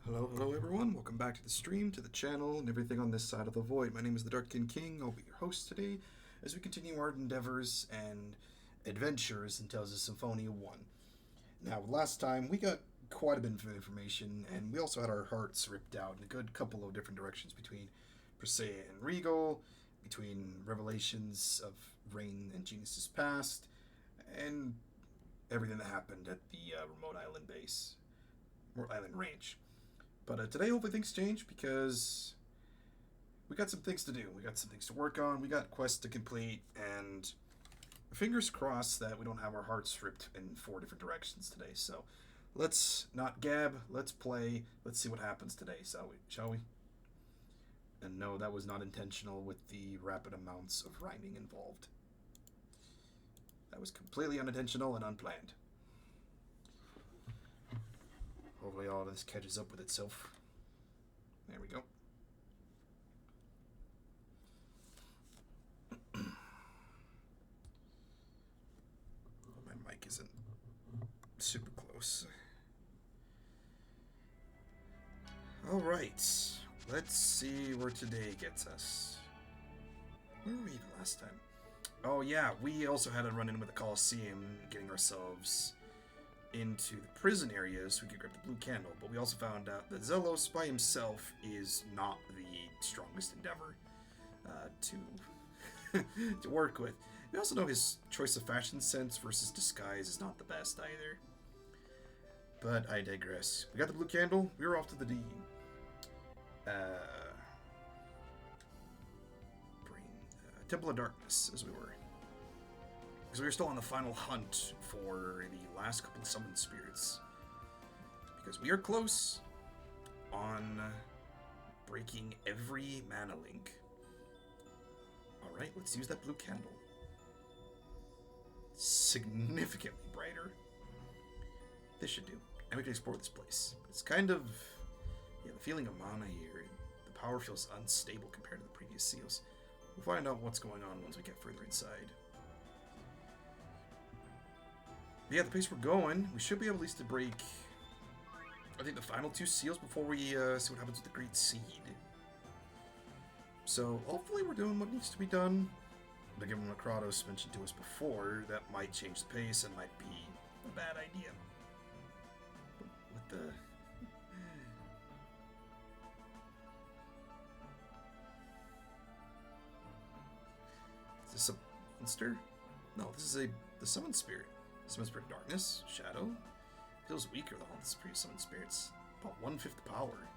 Hello everyone, welcome back to the stream, to the channel, and everything on this side of the void. My name is the Dark-Skinned King. I'll be your host today as we continue our endeavors and adventures in Tales of Symphonia 1. Now, last time we got quite a bit of information, and we also had our hearts ripped out in a good couple of different directions between Presea and Regal, between revelations of Rain and Genius's past, and everything that happened at the remote island base, remote island ranch. But today, hopefully, things change because we got some things to do. We got some things to work on. We got quests to complete, and fingers crossed that we don't have our hearts ripped in 4 different directions today. So let's not gab. Let's play. Let's see what happens today. Shall we? And no, that was not intentional with the rapid amounts of rhyming involved. That was completely unintentional and unplanned. Hopefully all of this catches up with itself. There we go. My mic isn't super close. Alright, let's see where today gets us. Where were we even last time? Oh yeah, we also had a run-in with the Colosseum, getting ourselves into the prison area so we could grab the blue candle, but we also found out that Zelos by himself is not the strongest endeavor to to work with. We also know his choice of fashion sense versus disguise is not the best either. But I digress. We got the blue candle. We were off to the Temple of Darkness, as we were. Because we were still on the final hunt for the last couple of summoned spirits. Because we are close on breaking every mana link. Alright, let's use that blue candle. Significantly brighter. This should do. And we can explore this place. It's kind of... yeah, the feeling of mana here. The power feels unstable compared to the previous seals. We'll find out what's going on once we get further inside. But yeah, the pace we're going, we should be able at least to break, I think, the final 2 seals before we see what happens with the Great Seed. So hopefully we're doing what needs to be done. But given what Kratos mentioned to us before, that might change the pace and might be a bad idea. With the... is this a monster? No, this is the Summoned Spirit. Summon Spirit Darkness, Shadow. Feels weaker than all the previous Summoned Spirits. About 1/5 power.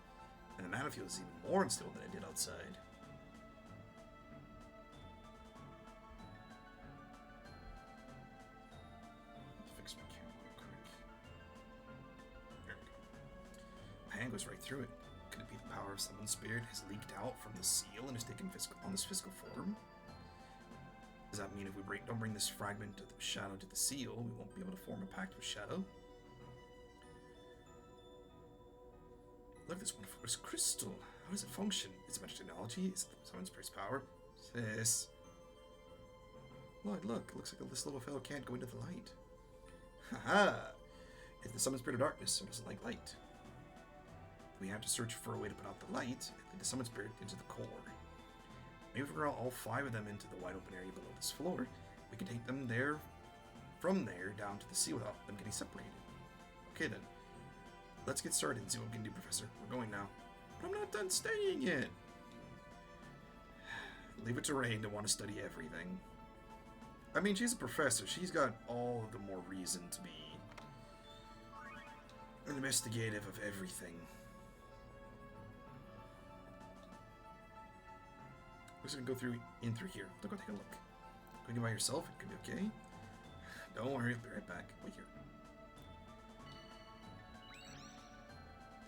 And the mana feels even more unstable than it did outside. Fix my camera real quick. There we go. My hand goes right through it. Could it be the power of Summoned Spirit has leaked out from the seal and is taken on this physical form? Does that mean if we don't bring this fragment of the Shadow to the seal, we won't be able to form a pact with Shadow? Look at this wonderful crystal. How does it function? Is it magic technology? Is it the Summoned Spirit's power? Sis. Look, it looks like this little fellow can't go into the light. Haha! It's the Summoned Spirit of Darkness, so it doesn't like light. We have to search for a way to put out the light and lead the Summoned Spirit into the core. Maybe if we roll all 5 of them into the wide open area below this floor, we can take them there, from there, down to the sea without them getting separated. Okay then. Let's get started and see what we can do, Professor. We're going now. But I'm not done studying yet! Leave it to Rain to want to study everything. I mean, she's a professor. She's got all the more reason to be investigative of everything. We're just gonna go in through here. Don't go take a look. Going in by yourself, it could be okay. Don't worry, I'll be right back. Wait here.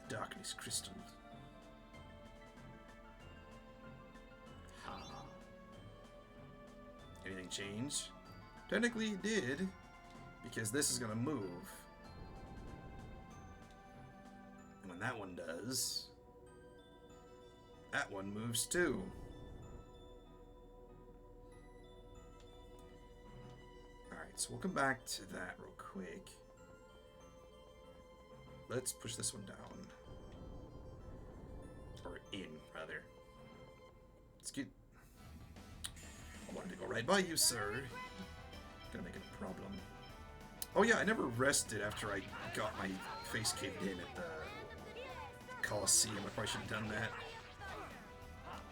The darkness crystal. Anything change? Technically it did, because this is gonna move. And when that one does, that one moves too. So we'll come back to that real quick. Let's push this one down. in, rather. Let's get... I wanted to go right by you, sir. Gonna make it a problem. Oh yeah, I never rested after I got my face caved in at the Colosseum. I probably should have done that.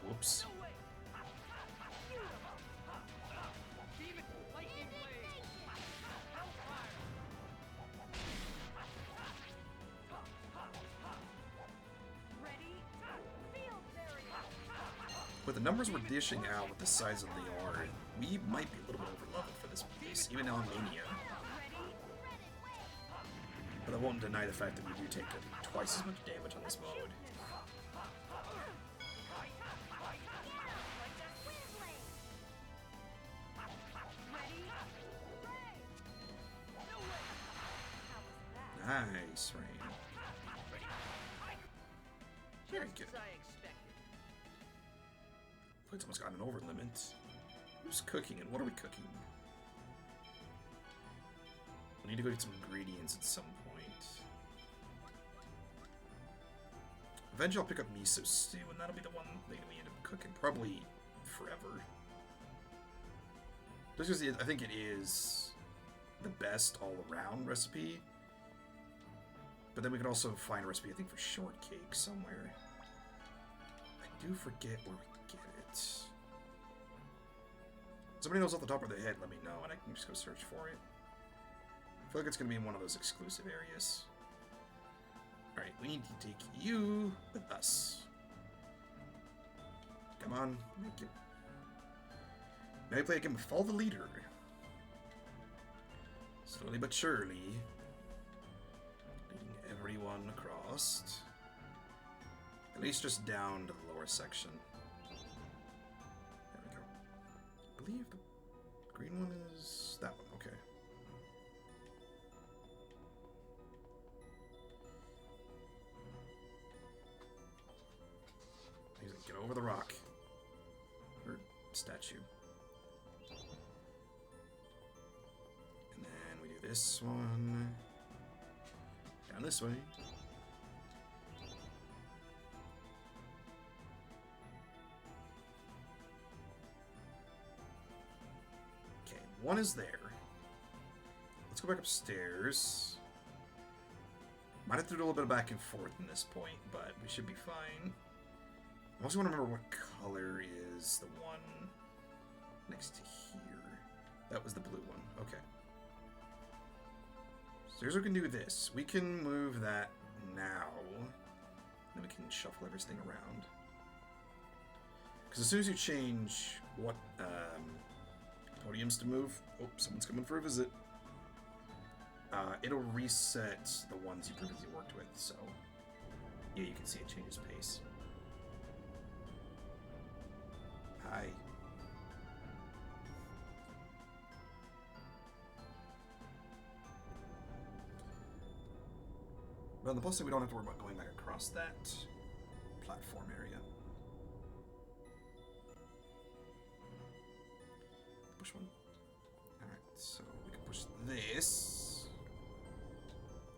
Whoops. With the numbers we're dishing out with the size of they are, we might be a little bit over-leveled for this piece, even on Mania. But I won't deny the fact that we do take twice as much damage on this mode. Nice, Rain. Very good. It's almost got an over limit. Who's cooking and what are we cooking? We need to go get some ingredients at some point. Eventually I'll pick up miso stew and that'll be the one thing that we end up cooking probably forever. Just because I think it is the best all-around recipe. But then we can also find a recipe, I think, for shortcake somewhere. I do forget where we get it. Somebody knows off the top of their head, let me know, and I can just go search for it. I feel like it's going to be in one of those exclusive areas. Alright, we need to take you with us. Come on, make it. Now we play a game of Follow the Leader. Slowly but surely. Leading everyone across. At least just down to the lower section. There we go. I believe the green one is that one, okay. He's like, get over the rock. Or statue. And then we do this one. Down this way. Okay, one is there. Let's go back upstairs. Might have to do a little bit of back and forth in this point, but we should be fine. I also want to remember what color is the one next to here. That was the blue one. Okay. So here's what we can do with this. We can move that now. Then we can shuffle everything around. Because as soon as you change what podiums to move... Oh, someone's coming for a visit. It'll reset the ones you previously worked with, so... Yeah, you can see it changes pace. Hi. But on the plus side, we don't have to worry about going back across that platform area. Push one. Alright, so we can push this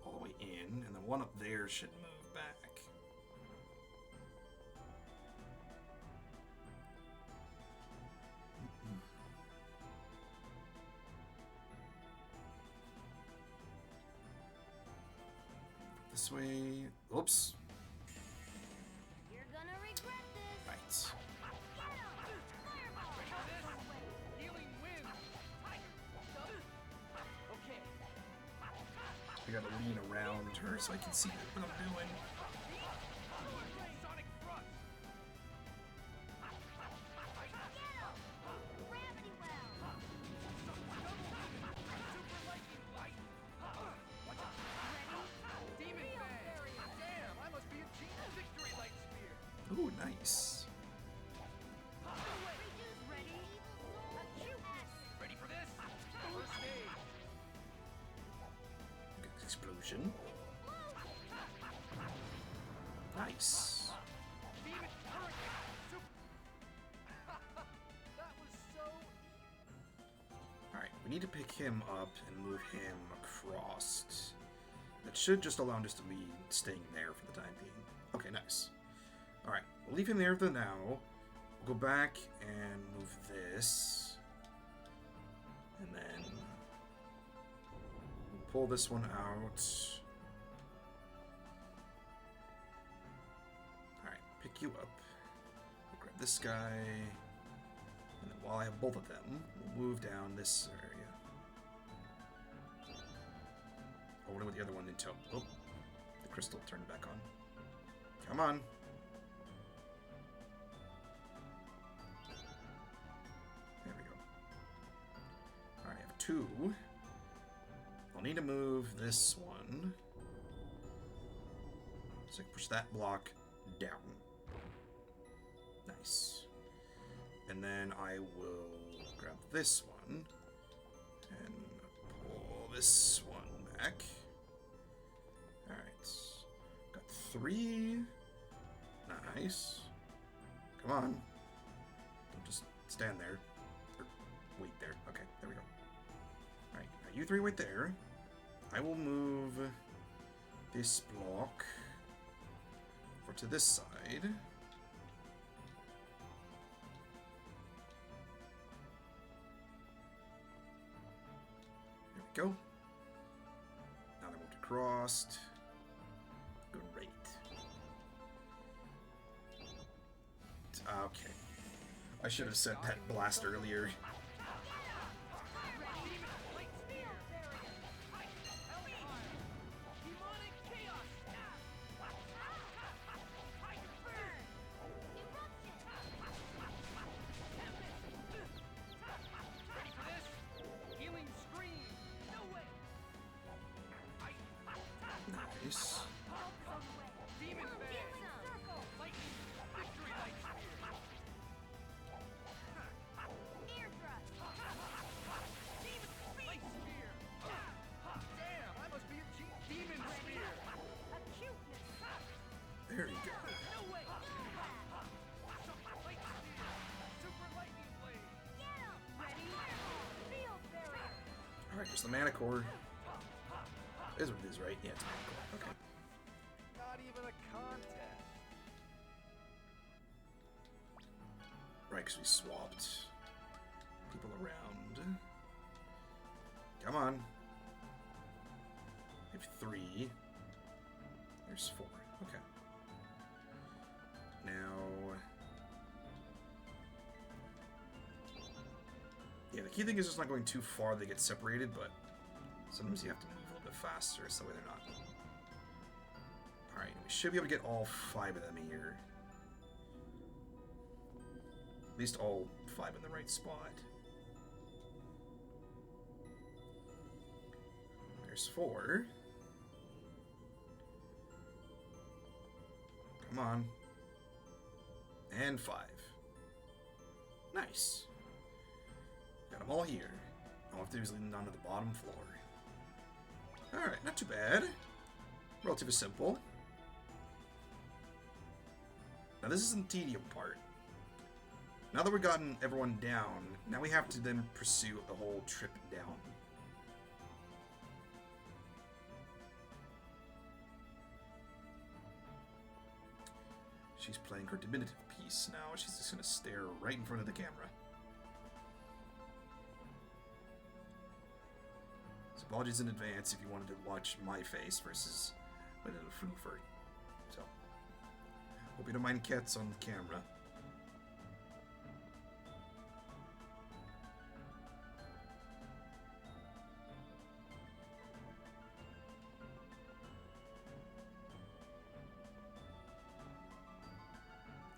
all the way in, and the one up there should move back. This way. Oops. You're gonna regret this. Right. I gotta lean around her so I can see what I'm doing. Ooh, nice. Ready for this? First aid. Explosion. Nice. Demon hurricane. That was so. Alright, we need to pick him up and move him across. That should just allow him just to be staying there for the time being. Okay, nice. Alright, we'll leave him there for now. We'll go back and move this. And then we'll pull this one out. Alright, pick you up. We'll grab this guy. And then while I have both of them, we'll move down this area. I wonder what the other one did too. Oh, the crystal turned back on. Come on. There we go. Alright, I have 2. I'll need to move this one. So I can push that block down. Nice. And then I will grab this one and pull this one back. Alright. Got 3. Nice. Come on. Don't just stand there. Or wait there. Okay, there we go. Alright, now you 3 wait there. I will move this block over to this side. There we go. Now they moved across. Great. Okay. I should have said that blast earlier. Nice. There you go. Alright, just the mana core. Is what it is, right? Yeah, it's mana core. Okay. Not even a contest. Right, because we swapped people around. Come on. I have 3. There's 4. Okay. Now... yeah, the key thing is just not going too far they get separated, but sometimes you have to move a little bit faster so that way they're not. Alright, we should be able to get all 5 of them here. At least all 5 in the right spot. There's 4. Come on. And 5. Nice. Got them all here. All I have to do is lead them down to the bottom floor. Alright, not too bad. Relatively simple. Now this is the tedium part. Now that we've gotten everyone down, now we have to then pursue the whole trip down. She's playing her diminutive piece now. She's just gonna stare right in front of the camera. So apologies in advance if you wanted to watch my face versus my little floofer. So, hope you don't mind cats on the camera.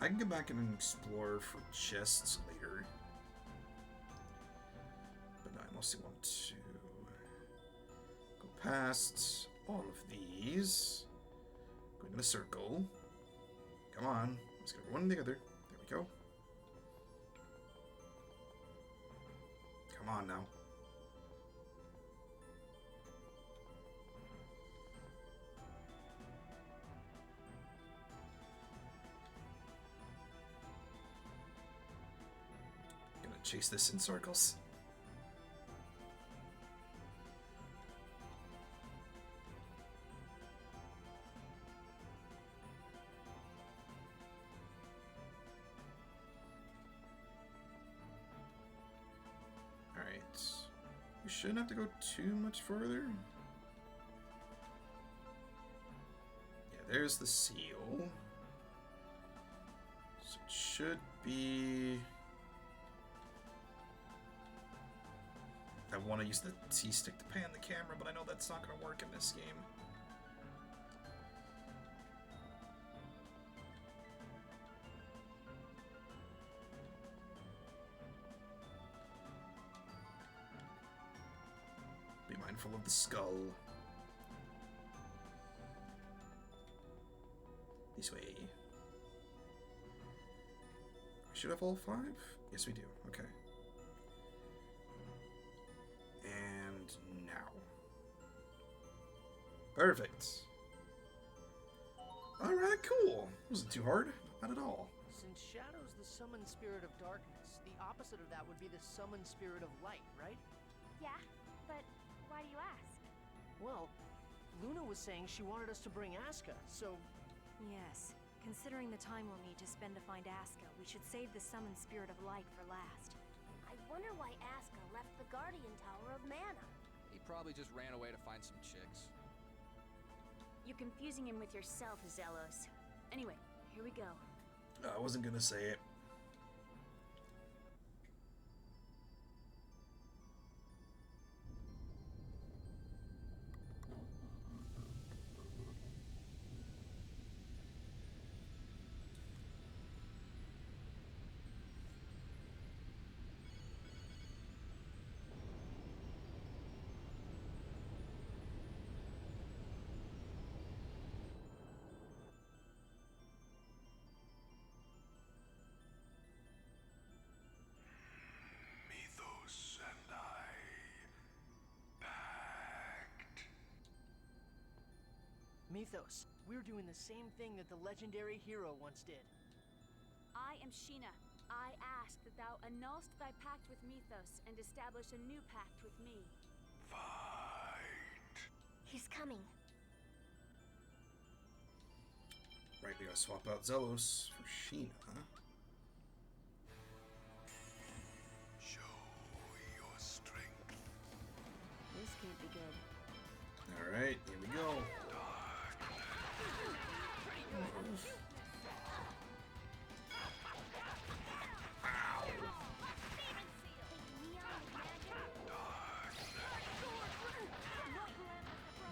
I can go back and explore for chests later. But I mostly want to go past all of these. Go into the circle. Come on. Let's get one together. There we go. Come on now. Chase this in circles. shouldn't have to go too much further. Yeah, there's the seal. So it should be... I want to use the T-stick to pan the camera, but I know that's not going to work in this game. Be mindful of the skull. This way. We should have all 5? Yes, we do. Okay. And now. Perfect. Alright, cool. Wasn't too hard. Not at all. Since Shadow's the summoned spirit of darkness, the opposite of that would be the summoned spirit of light, right? Yeah, but why do you ask? Well, Luna was saying she wanted us to bring Aska, so... Yes. Considering the time we'll need to spend to find Aska, we should save the summoned spirit of light for last. I wonder why Aska left the Guardian Tower of Mana. He probably just ran away to find some chicks. You're confusing him with yourself, Zelos. Anyway, here we go. I wasn't gonna say it. Mythos, we're doing the same thing that the legendary hero once did. I am Sheena. I ask that thou annulst thy pact with Mythos and establish a new pact with me. He's coming. Right, we gotta swap out Zelos for Sheena. Show your strength. This can't be good. Alright, here we go.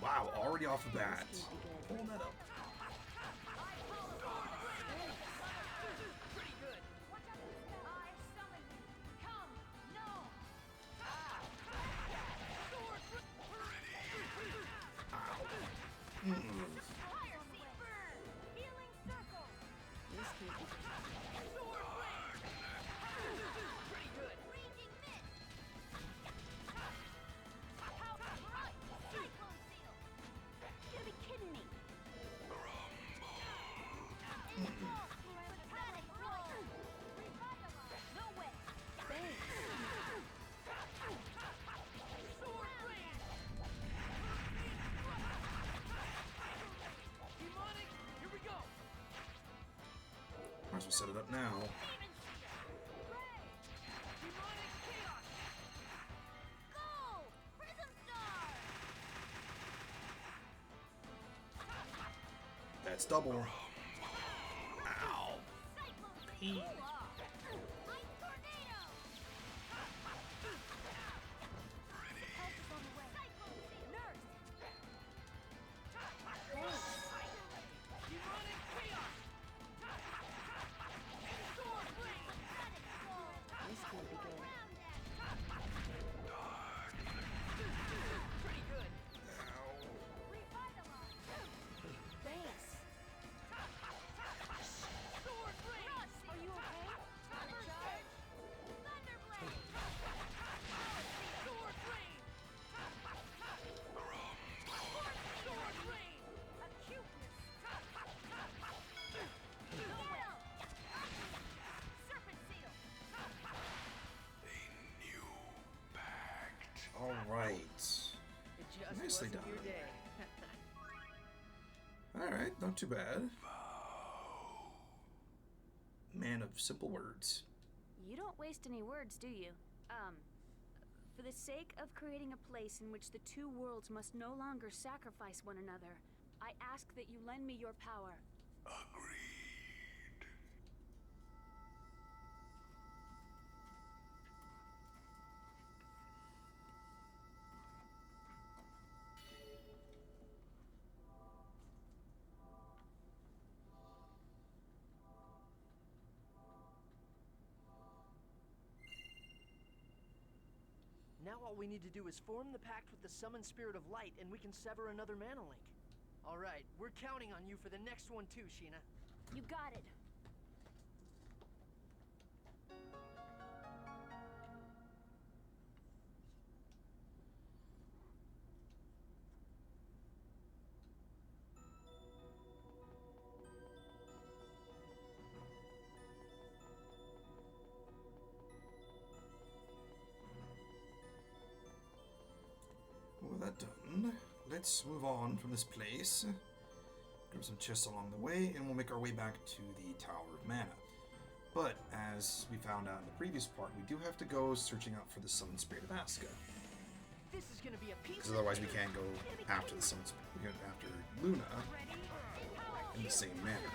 Wow, already off the bat. Pulling that up. Might as well set it up now. That's double. Ow. Pain. All right. It just Nicely wasn't done. your day. All right, not too bad. Man of simple words. You don't waste any words, do you? For the sake of creating a place in which the two worlds must no longer sacrifice one another, I ask that you lend me your power. Agreed. Now all we need to do is form the pact with the summoned spirit of light, and we can sever another mana link. All right, we're counting on you for the next one too, Sheena. You got it. With that done, let's move on from this place. Grab some chests along the way, and we'll make our way back to the Tower of Mana. But, as we found out in the previous part, we do have to go searching out for the Summoned Spirit of Aska. This is gonna be a piece. Because otherwise we can't go after the Summoned Spirit. We go after Luna in the same manner.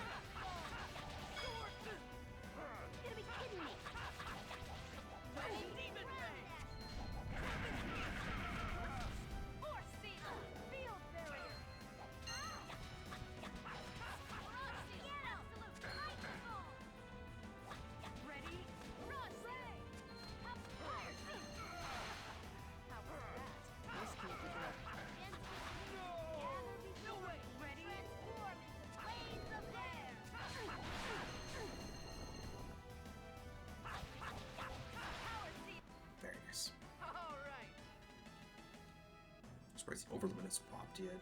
The over limit's popped yet.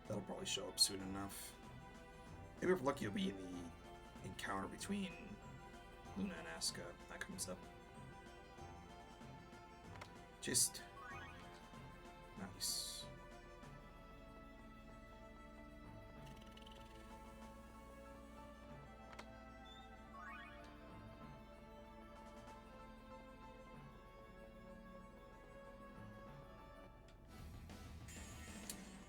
That'll probably show up soon enough. Maybe if we're lucky, it'll be in the encounter between Luna and Aska. That comes up. Just nice.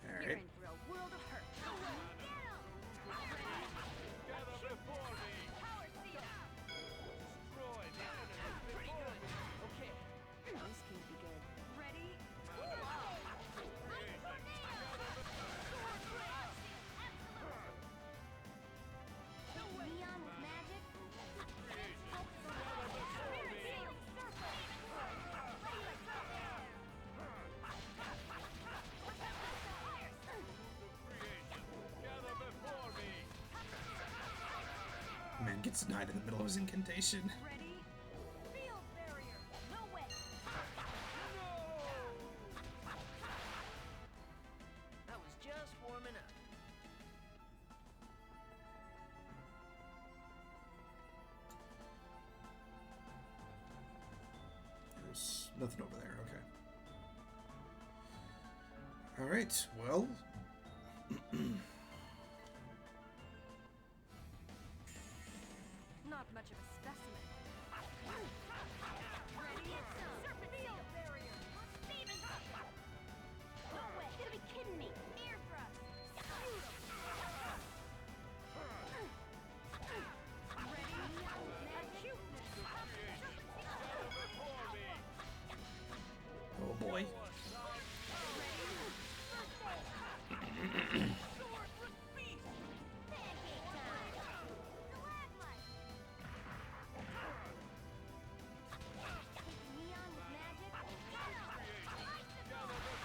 You're in for a world of hurt. Gather before me. Destroy the enemy before me. Okay, this can be good. Ready? Neon with magic. Gather before me. Man gets denied in the middle of his incantation. Ready? Field barrier. No way. That was just warming up. There's nothing over there, okay. Alright, well. Not much of a specimen. Ready? Serpent field barrier. Demon. No way. You gotta be kidding me. Ear thrust. Ready? Acuteness. Gather before me. Oh boy. Gather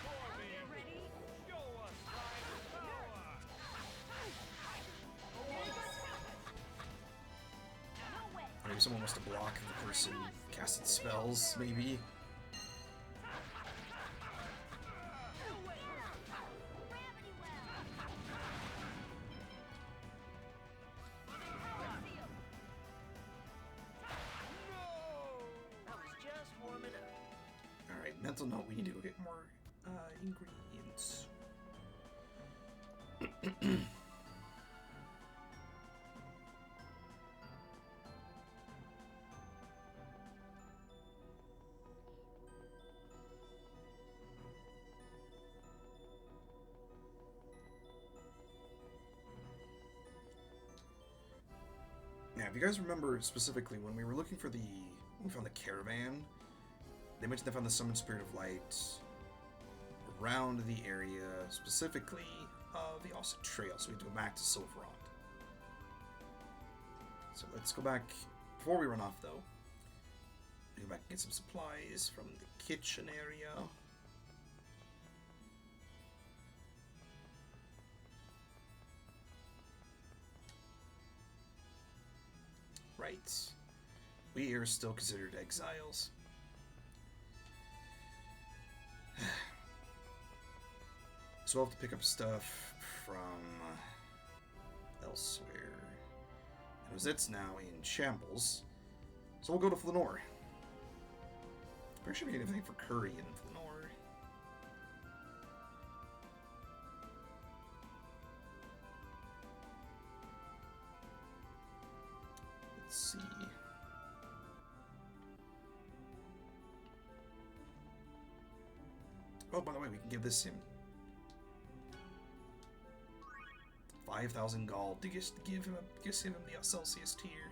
before me. Show us thy power. Maybe someone wants to block the person casted spells, maybe. That was just warming up. Alright, mental note, we need to go get more ingredients. if you guys remember specifically, when we were looking for we found the caravan, they mentioned they found the summoned spirit of light around the area, specifically of the Ossa Trail, so we have to go back to Silverrot. So let's go back, before we run off though, go back and get some supplies from the kitchen area. Right. We are still considered exiles. So we'll have to pick up stuff from elsewhere. And Rosette's now in shambles. So we'll go to Flanor. Pretty sure we get everything for curry in Flanor. Let's see. Oh, by the way, we can give this him 5,000 gold to just give him the Celsius tier.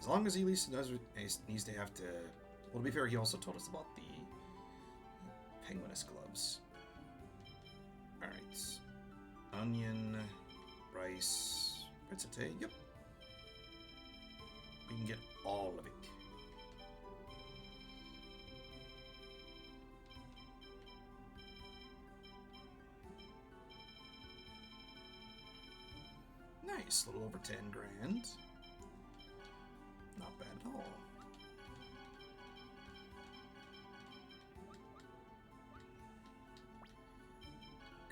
As long as he at least knows what he needs to have to. Well, to be fair, he also told us about the penguiness gloves. Alright. Onion, rice, prinsete. Yep. We can get all of it. Nice, a little over 10 grand. Not bad at all.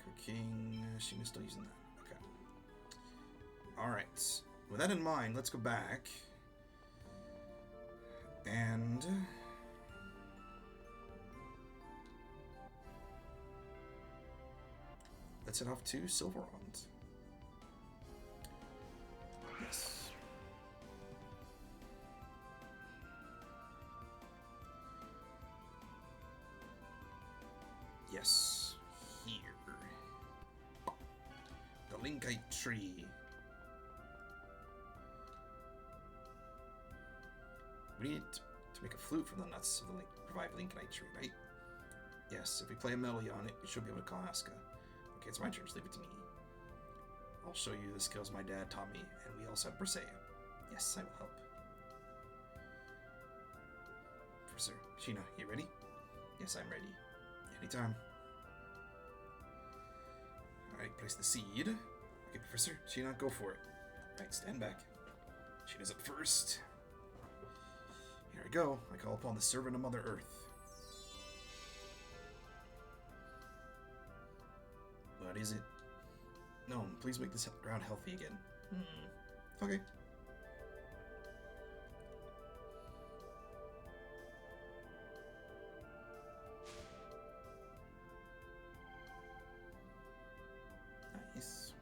Cooking, she's still using that. Okay. Alright, with that in mind, let's go back. And let's head off to Silverrot. Yes. Yes. Here. The Linkite tree. We need to make a flute from the nuts of the revived Linkite tree, right? Yes, if we play a melody on it, we should be able to call Aska. Okay, it's my turn, just leave it to me. I'll show you the skills my dad taught me, and we also have Briseia. Yes, I will help. Professor Sheena, you ready? Yes, I'm ready. Anytime. Alright, place the seed. Okay, Professor Sheena, go for it. Alright, stand back. Sheena's up first. Here I go. I call upon the servant of Mother Earth. What is it? No, please make this ground healthy again. Okay. Nice.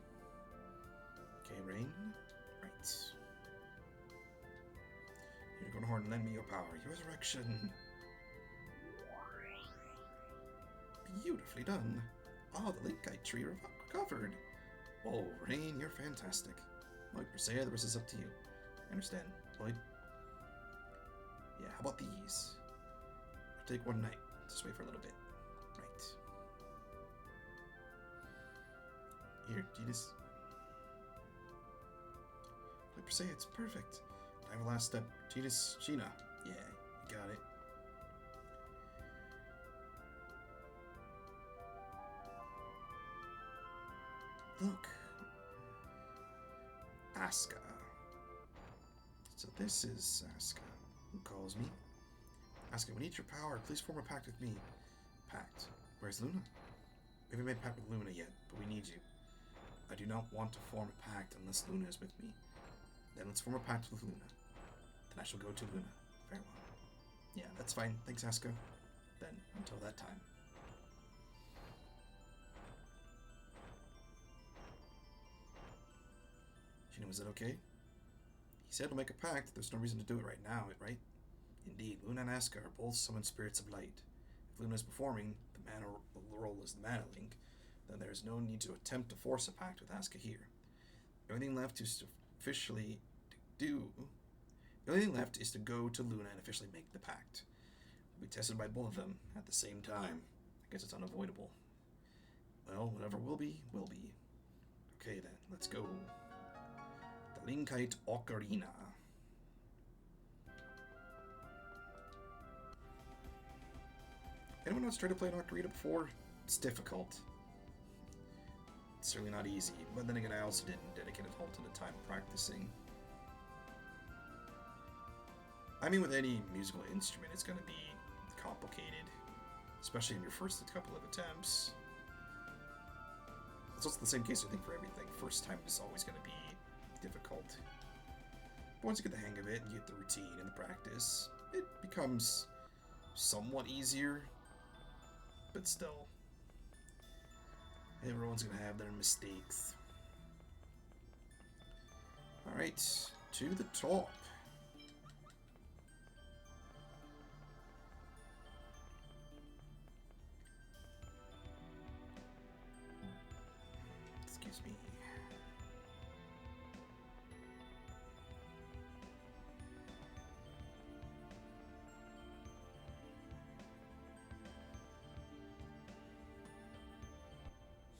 Okay, rain. Right. Unicorn Horn, lend me your power. Your resurrection. Beautifully done. Oh, the Linkite tree recovered. Oh, Rain, you're fantastic. Lloyd, Briseia, the rest is up to you. I understand, Lloyd. Yeah, how about these? I'll take one night. Just wait for a little bit. Right. Here, Genius. Lloyd, Briseia, it's perfect. I have a last step. Genius, Sheena. Yeah, you got it. Look. Aska. So this is Aska, who calls me. Aska, we need your power. Please form a pact with me. Pact? Where's Luna? We haven't made a pact with Luna yet, but we need you. I do not want to form a pact unless Luna is with me. Then let's form a pact with Luna. Then I shall go to Luna. Farewell. Yeah, that's fine. Thanks, Aska. Then, until that time. Sheena, was it okay? He said we'll make a pact. There's no reason to do it right now, right? Indeed, Luna and Aska are both summoned spirits of light. If Luna is performing the role as the Mana Link, then there is no need to attempt to force a pact with Aska here. Everything left is to officially do. The only thing left is to go to Luna and officially make the pact. We'll be tested by both of them at the same time. I guess it's unavoidable. Well, whatever will be, will be. Okay then, let's go. The Linkite Ocarina. Anyone else tried to play an Ocarina before? It's difficult. It's certainly not easy, but then again, I also didn't dedicate a whole ton of time practicing. I mean, with any musical instrument, it's going to be complicated, especially in your first couple of attempts. It's also the same case, I think, for everything. First time is always going to be difficult. But once you get the hang of it, and you get the routine and the practice, it becomes somewhat easier, but still, everyone's going to have their mistakes. Alright, to the top. Excuse me.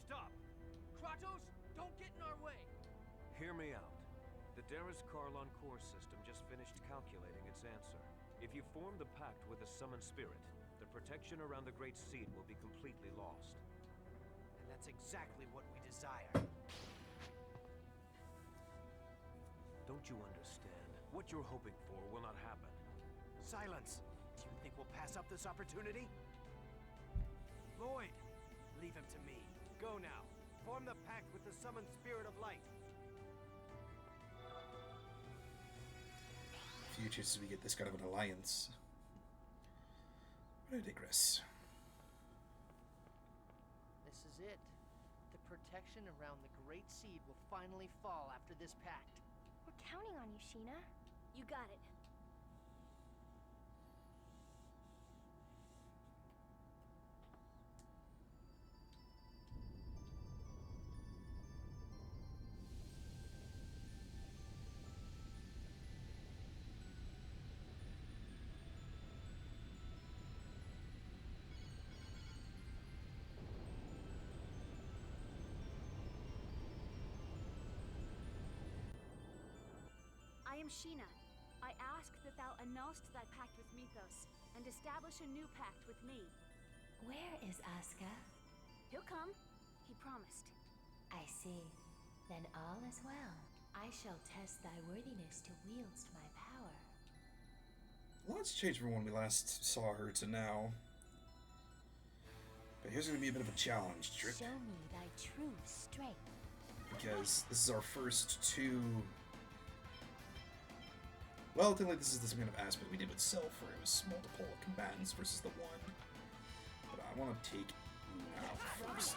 Stop! Kratos, don't get in our way! Hear me out. The Darius-Karlon core system just finished calculating its answer. If you form the pact with a summoned spirit, the protection around the Great Seed will be completely lost. And that's exactly what we desire. Don't you understand? What you're hoping for will not happen. Silence! Do you think we'll pass up this opportunity? Lloyd, leave him to me. Go now. Form the pact with the summoned spirit of light. Few chances we get this kind of an alliance. But I digress. This is it. The protection around the Great Seed will finally fall after this pact. We're counting on you, Sheena. You got it. I am Sheena. I ask that thou annulst thy pact with Mythos, and establish a new pact with me. Where is Aska? He'll come. He promised. I see. Then all is well. I shall test thy worthiness to wield my power. Lots changed from when we last saw her to now. But here's going to be a bit of a challenge, Trick. Show me thy true strength. Because this is our first two... Well, technically this is the same kind of aspect we did with Self, where it was multiple combatants versus the one. But I want to take Luna out first.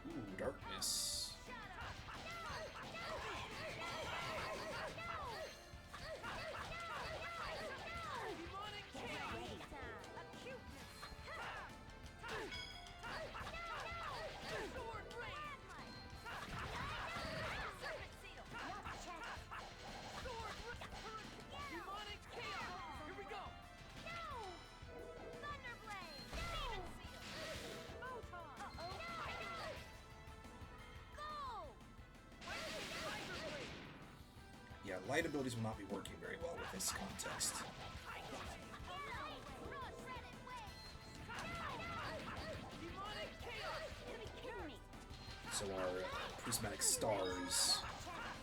Ooh, darkness. Yeah, light abilities will not be working very well with this context. So our prismatic stars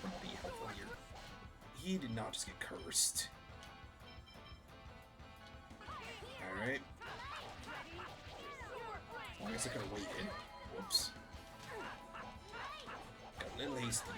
will be helpful here. He did not just get cursed. Alright. Well, I guess I could have waited. Whoops. Got a little hasty.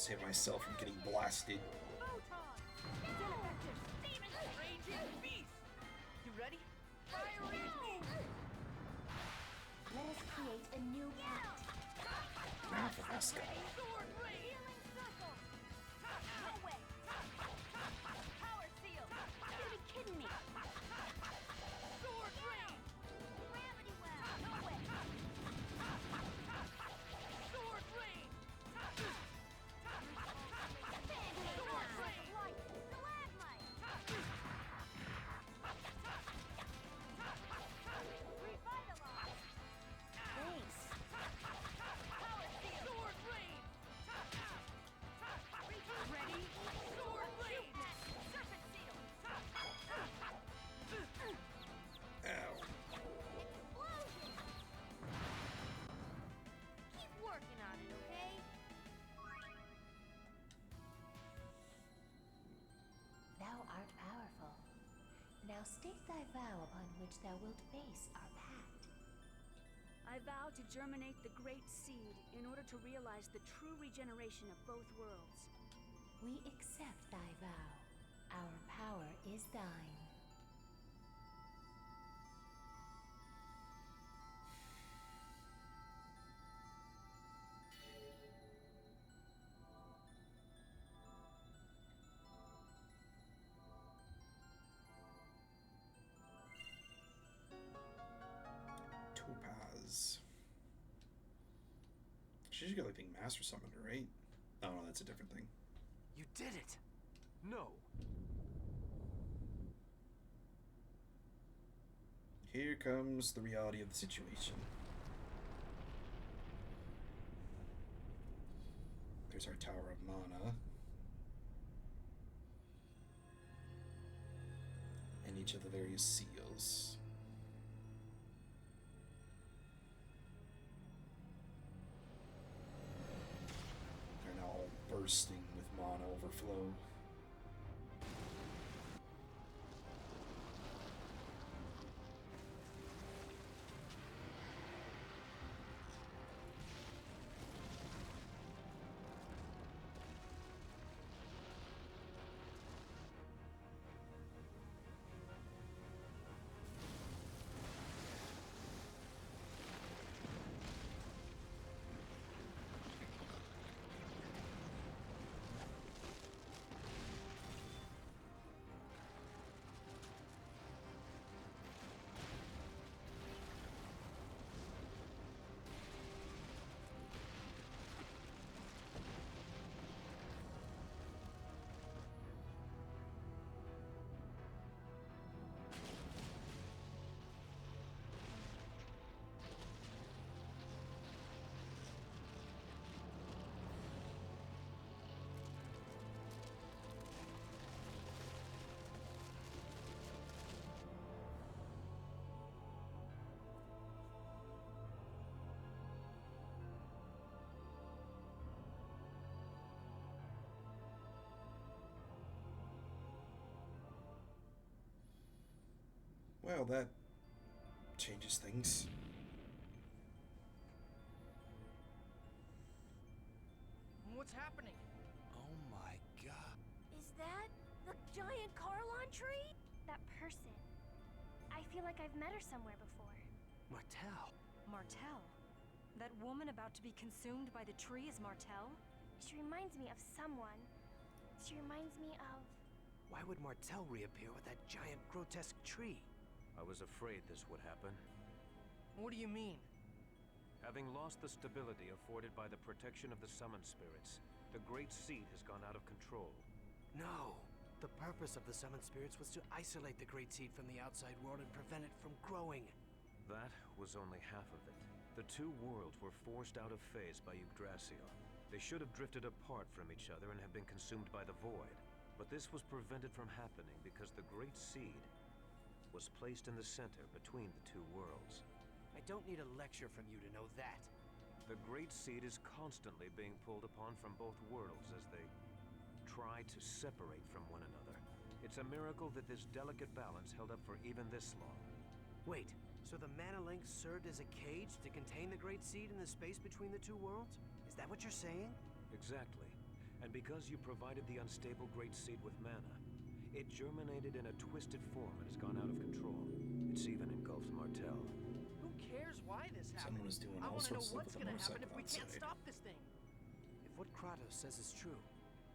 Save myself from getting blasted. You ready? Let us create a new pact. Now for Aska. Thou art powerful. Now state thy vow upon which thou wilt base our pact. I vow to germinate the great seed in order to realize the true regeneration of both worlds. We accept thy vow. Our power is thine. Topaz. She should get like being Master Summoner, right? Oh no, that's a different thing. You did it! No! Here comes the reality of the situation. There's our Tower of Mana. And each of the various seals. They're now all bursting with mana overflow. Well, that changes things. What's happening? Oh my god. Is that the giant Carlon tree? That person. I feel like I've met her somewhere before. Martel. Martel? That woman about to be consumed by the tree is Martel? She reminds me of someone. She reminds me of... Why would Martel reappear with that giant grotesque tree? I was afraid this would happen. What do you mean? Having lost the stability afforded by the protection of the summoned spirits, the Great Seed has gone out of control. No. The purpose of the summoned spirits was to isolate the Great Seed from the outside world and prevent it from growing. That was only half of it. The two worlds were forced out of phase by Yggdrasil. They should have drifted apart from each other and have been consumed by the void. But this was prevented from happening because the Great Seed was placed in the center between the two worlds. I don't need a lecture from you to know that. The Great Seed is constantly being pulled upon from both worlds as they try to separate from one another. It's a miracle that this delicate balance held up for even this long. Wait, so the Mana Link served as a cage to contain the Great Seed in the space between the two worlds? Is that what you're saying? Exactly. And because you provided the unstable Great Seed with mana, it germinated in a twisted form and has gone out of control. It's even engulfed Martel. Who cares why this happened? Someone is doing I all want to know sorts of what's stuff with a going to happen if motorcycle we can't outside. stop this thing. If what Kratos says is true,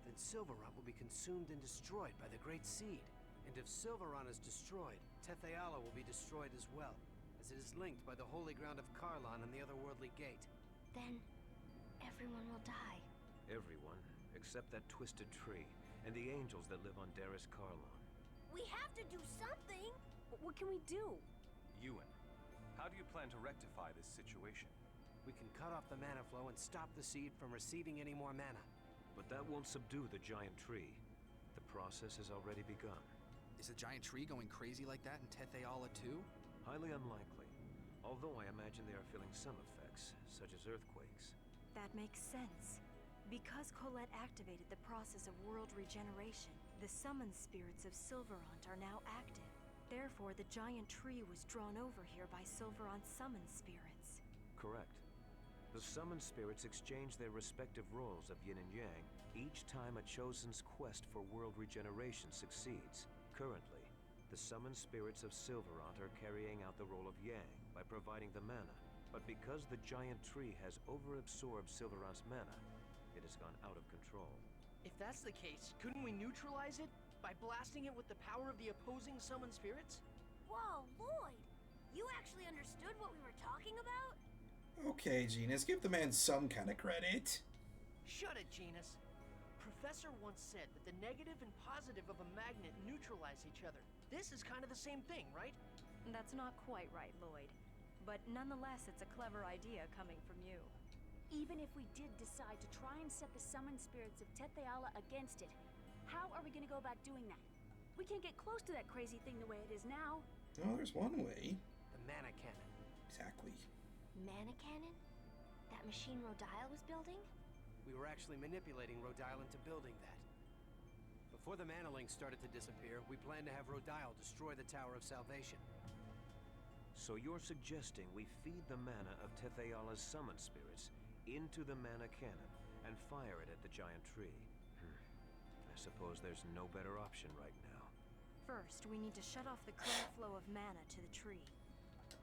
then Silveron will be consumed and destroyed by the Great Seed. And if Silveron is destroyed, Tetheala will be destroyed as well, as it is linked by the holy ground of Karlon and the otherworldly gate. Then everyone will die. Everyone, except that twisted tree, and the angels that live on Daris Karlon. We have to do something! But what can we do? Ewan, how do you plan to rectify this situation? We can cut off the mana flow and stop the seed from receiving any more mana. But that won't subdue the giant tree. The process has already begun. Is the giant tree going crazy like that in Tetheala too? Highly unlikely. Although I imagine they are feeling some effects, such as earthquakes. That makes sense. Because Colette activated the process of world regeneration, the summoned spirits of Silverant are now active. Therefore, the giant tree was drawn over here by Silverant's summoned spirits. Correct. The summoned spirits exchange their respective roles of yin and yang each time a chosen's quest for world regeneration succeeds. Currently, the summoned spirits of Silverant are carrying out the role of yang by providing the mana. But because the giant tree has overabsorbed Silverant's mana, it has gone out of control. If that's the case, couldn't we neutralize it by blasting it with the power of the opposing summoned spirits? Whoa, Lloyd! You actually understood what we were talking about? Okay, Genus, give the man some kind of credit. Shut it, Genus. Professor once said that the negative and positive of a magnet neutralize each other. This is kind of the same thing, right? That's not quite right, Lloyd. But nonetheless, it's a clever idea coming from you. Even if we did decide to try and set the summoned spirits of Tetheala against it, how are we going to go about doing that? We can't get close to that crazy thing the way it is now. Oh, there's one way. The mana cannon. Exactly. Mana cannon? That machine Rodile was building? We were actually manipulating Rodile into building that. Before the mana link started to disappear, we planned to have Rodile destroy the Tower of Salvation. So you're suggesting we feed the mana of Tetheala's summoned spirits into the mana cannon and fire it at the giant tree. I suppose there's no better option right now. First, we need to shut off the current flow of mana to the tree.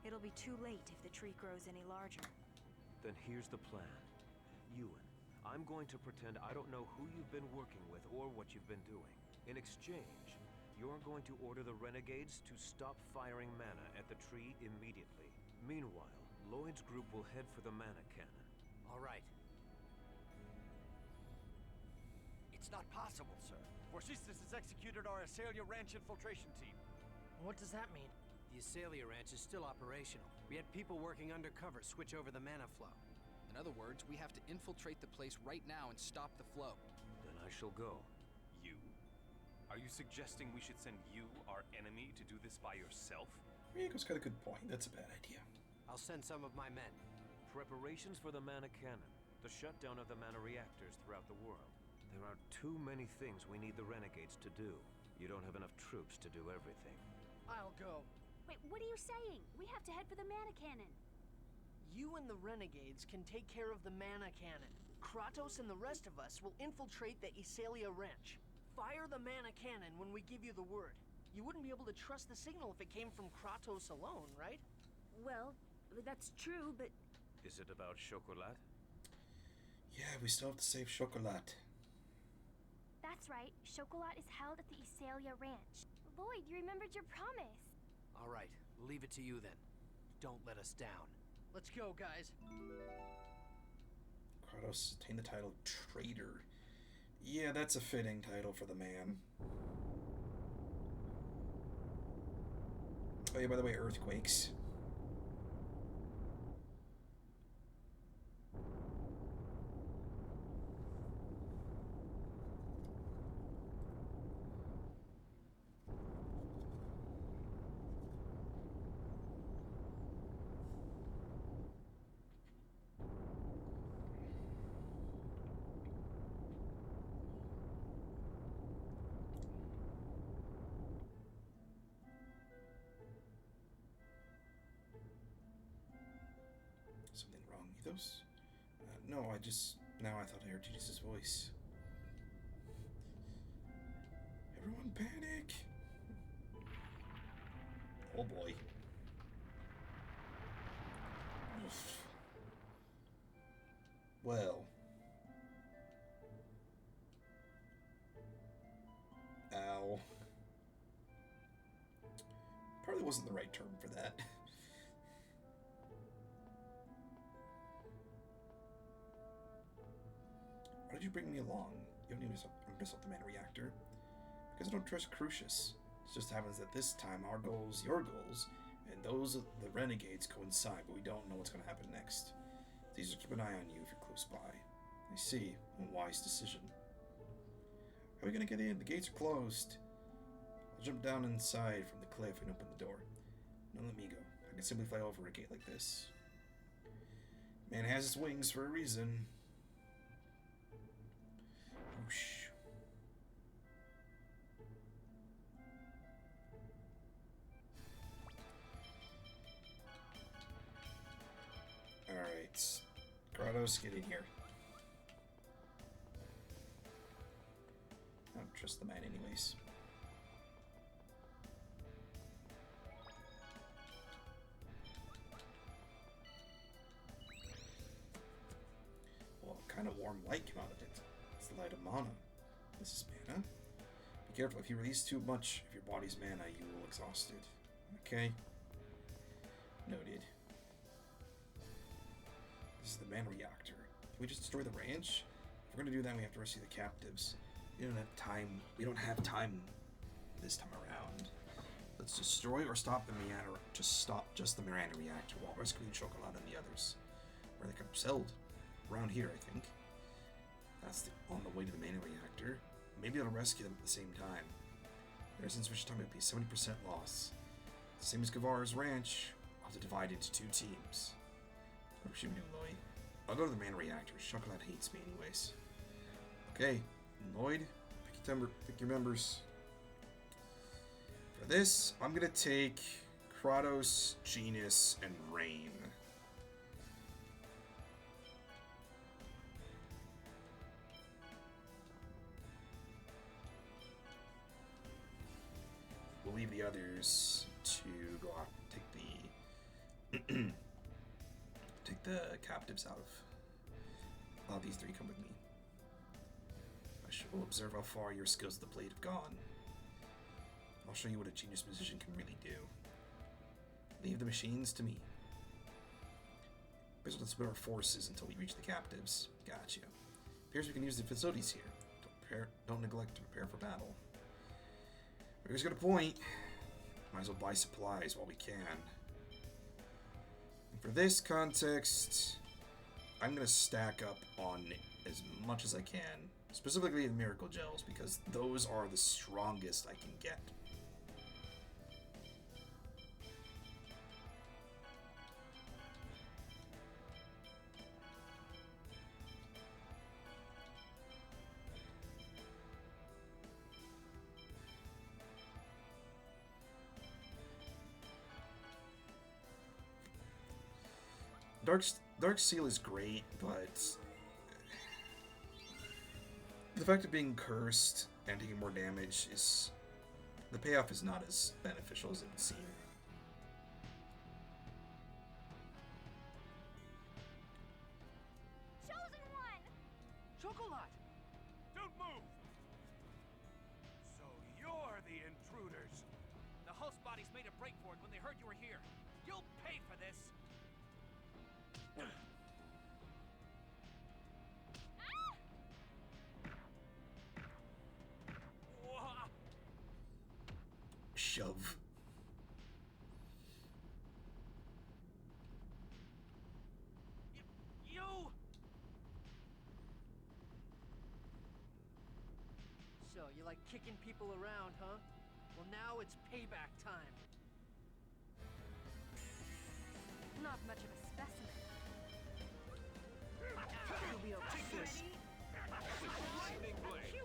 It'll be too late if the tree grows any larger. Then here's the plan. Ewan, I'm going to pretend I don't know who you've been working with or what you've been doing. In exchange, you're going to order the renegades to stop firing mana at the tree immediately. Meanwhile, Lloyd's group will head for the mana cannon. All right. It's not possible, sir. Forcystus has executed our Iselia Ranch infiltration team. What does that mean? The Iselia Ranch is still operational. We had people working undercover switch over the mana flow. In other words, we have to infiltrate the place right now and stop the flow. Then I shall go. You? Are you suggesting we should send you, our enemy, to do this by yourself? Rico's got a good point. That's a bad idea. I'll send some of my men. Preparations for the mana cannon, the shutdown of the mana reactors throughout the world. There are too many things we need the renegades to do. You don't have enough troops to do everything. I'll go. Wait, what are you saying? We have to head for the mana cannon. You and the renegades can take care of the mana cannon. Kratos and the rest of us will infiltrate the Iselia Ranch. Fire the mana cannon when we give you the word. You wouldn't be able to trust the signal if it came from Kratos alone, right? Well, that's true, but... Is it about chocolat? Yeah, we still have to save Chocolat. That's right. Chocolat is held at the Iselia Ranch. Lloyd, you remembered your promise. All right, leave it to you then. Don't let us down. Let's go, guys. Kratos attained the title Traitor. Yeah, that's a fitting title for the man. Oh yeah, by the way, earthquakes. Something wrong, Ethos? No, now I thought I heard Jesus' voice. wasn't the right term for that. Why did you bring me along? You don't need to mess up the mana reactor. Because I don't trust Crucius. It just happens that this time our goals, your goals, and those of the renegades coincide, but we don't know what's going to happen next. These will keep an eye on you if you're close by. I see. A wise decision. How are we going to get in? The gates are closed. I'll jump down inside from the cliff and open the door. Don't let me go. I can simply fly over a gate like this. Man has its wings for a reason. Whoosh. Alright. Kratos, get in here. I don't trust the man anyways. Well, kind of warm light came out of it. It's the light of mana. This is mana. Be careful, if you release too much of your body's mana, you will exhaust it. Okay? Noted. This is the mana reactor. Can we just destroy the ranch? If we're gonna do that, we have to rescue the captives. We don't have time. We don't have time this time around. Let's destroy or stop the Mania, or just stop just the Mania reactor while rescuing Chocolat and the others. Where they captured Seld? Around here, I think. That's on the way to the Mania reactor. Maybe it'll rescue them at the same time. There's insufficient time, it'll be 70% loss. Same as Gavar's ranch. I'll have to divide into 2 teams. What should we do, Lloyd? I'll go to the Mania reactor. Chocolat hates me anyways. Okay, Lloyd, pick your members. For this, I'm gonna take Kratos, Genus, and Rain. We'll leave the others to go out and take the take the captives out of. All these 3 come with me. I will observe how far your skills of the blade have gone. I'll show you what a genius musician can really do. Leave the machines to me. Let's split our forces until we reach the captives. Gotcha. Appears we can use the facilities here. Don't neglect to prepare for battle. Here's got a point. Might as well buy supplies while we can. And for this context, I'm gonna stack up on as much as I can. Specifically the miracle gels, because those are the strongest I can get. Dark Seal is great, but the fact of being cursed and taking more damage is... the payoff is not as beneficial as it would seem. Chosen one! Chocolat! Don't move! So you're the intruders. The host bodies made a break for it when they heard you were here. You'll pay for this! Shove. You! So, you like kicking people around, huh? Well, now it's payback time. Not much of a specimen. You'll be okay soon. Lightning blade.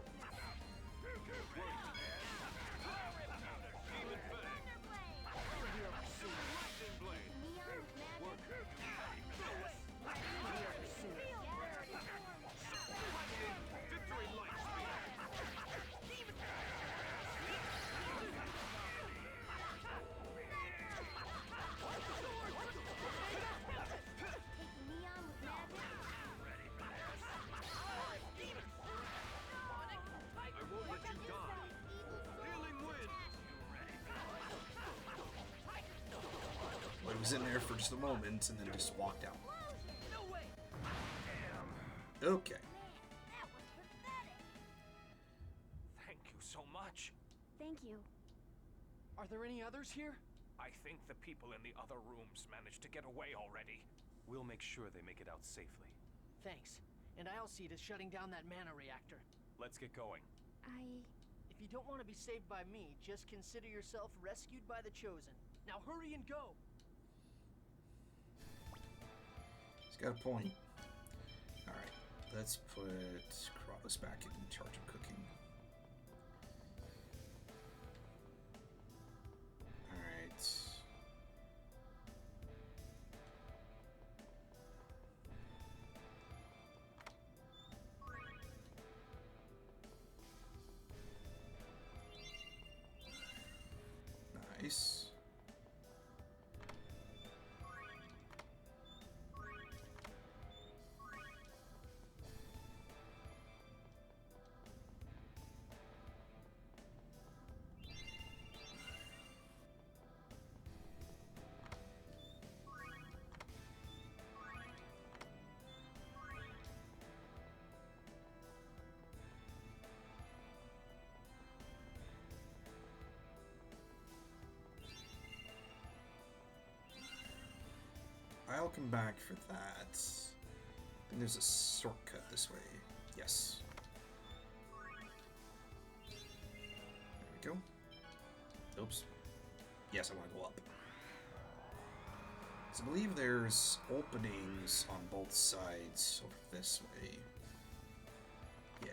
Lightning blade. Neon magic. Victory light speed. Take neon with magic. was in there for just a moment and then just walked out. No way! Okay. That was pathetic. Thank you so much. Thank you. Are there any others here? I think the people in the other rooms managed to get away already. We'll make sure they make it out safely. Thanks. And I'll see to shutting down that mana reactor. Let's get going. If you don't want to be saved by me, just consider yourself rescued by the Chosen. Now hurry and go! He's got a point. Alright, let's put Kratos back in charge of cooking. Alright. Nice. I'll come back for that. I think there's a shortcut this way. Yes. There we go. Oops. Yes, I want to go up. So I believe there's openings on both sides over this way. Yeah.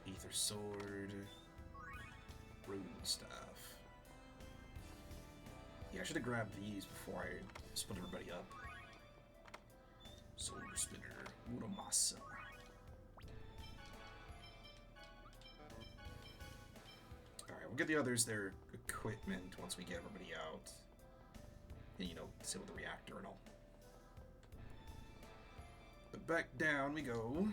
Ether sword. Rune staff. Yeah, I should have grabbed these before I split everybody up. Solar Spinner, Muramasa. Alright, we'll get the others their equipment once we get everybody out. And, you know, disable the reactor and all. But back down we go.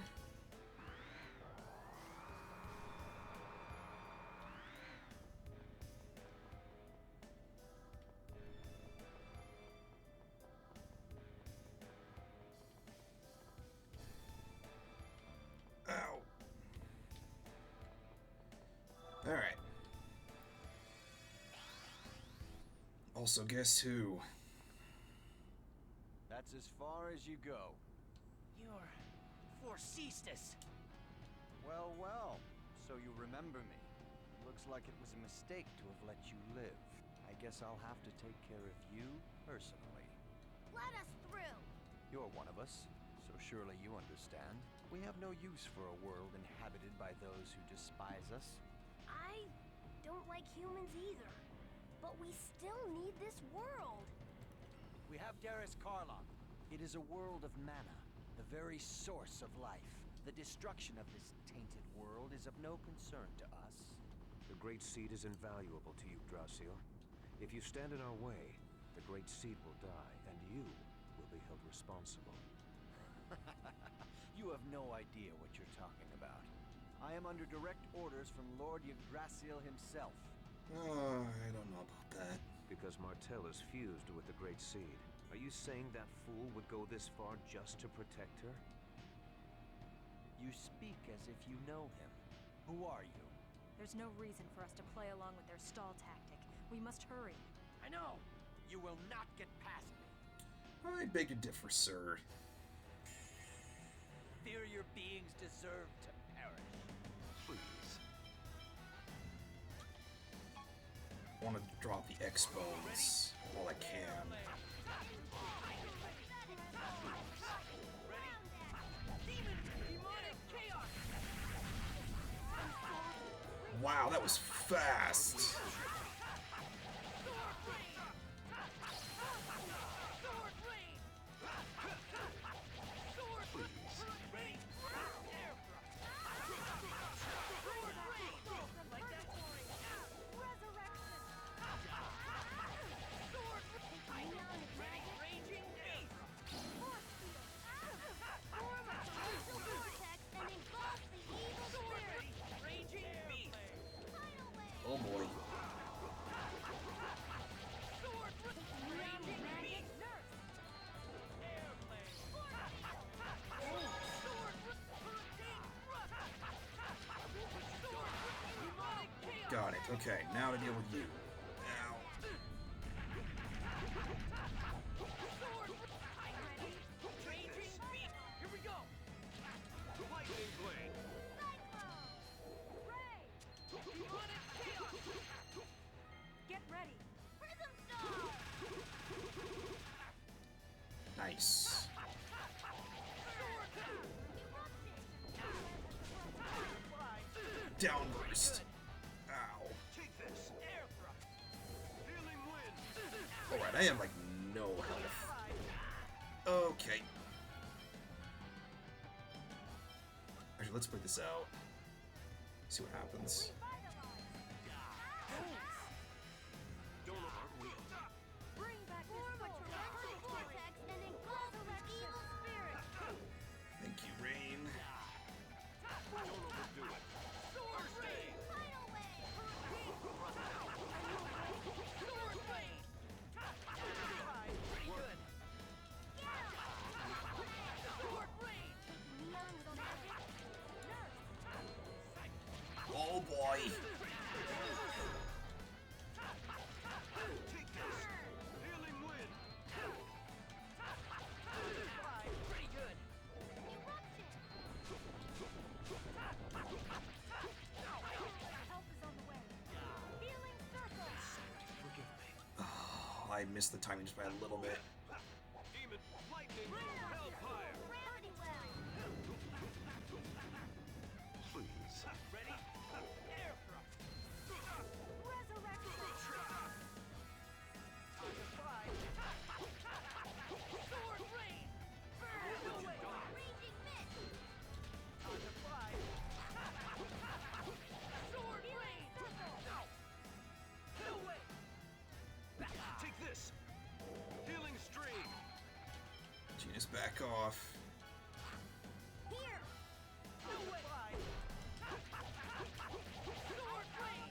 Alright. Also, guess who? That's as far as you go. You're Forcystus. Well, well. So you remember me. Looks like it was a mistake to have let you live. I guess I'll have to take care of you personally. Let us through. You're one of us, so surely you understand. We have no use for a world inhabited by those who despise us. I don't like humans either. But we still need this world. We have Darius Karlon. It is a world of mana, the very source of life. The destruction of this tainted world is of no concern to us. The Great Seed is invaluable to Yggdrasil. If you stand in our way, the Great Seed will die, and you will be held responsible. You have no idea what you're talking about. I am under direct orders from Lord Yggdrasil himself. Oh, I don't know about that. Because Martell is fused with the Great Seed. Are you saying that fool would go this far just to protect her? You speak as if you know him. Who are you? There's no reason for us to play along with their stall tactic. We must hurry. I know! You will not get past me. I beg to differ, sir. Inferior beings deserve to perish. Please. I want to drop the X-Bones while I can. Wow, that was fast! Oh boy. Got it. Okay, now to deal with you. Ow. Here we go! Lightning blade! Get ready. Nice. Downburst. Ow. Take this! Air thrust! Healing wind! Alright, I have like no health. Okay. Actually, let's play this out. See what happens. Don't overwhelm. Bring back this vortex and engulf the evil spirit. Thank you, Rain. Don't overdo it. First aid! Tidal wave. Sword blade! Pretty good. Sword blade! Oh boy. Take this! Healing wind! Pretty good. Help is on the way. Healing circle. Forgive me. Oh, I missed the timing just by a little bit. Demon, lightning, hellfire! Gravity well. Please. Ready? Air thrust! Resurrection. Sword rain! Raging mist. Sword rain! No way! Take this! Healing stream! Genius, back off. Here. No way! Sword rain!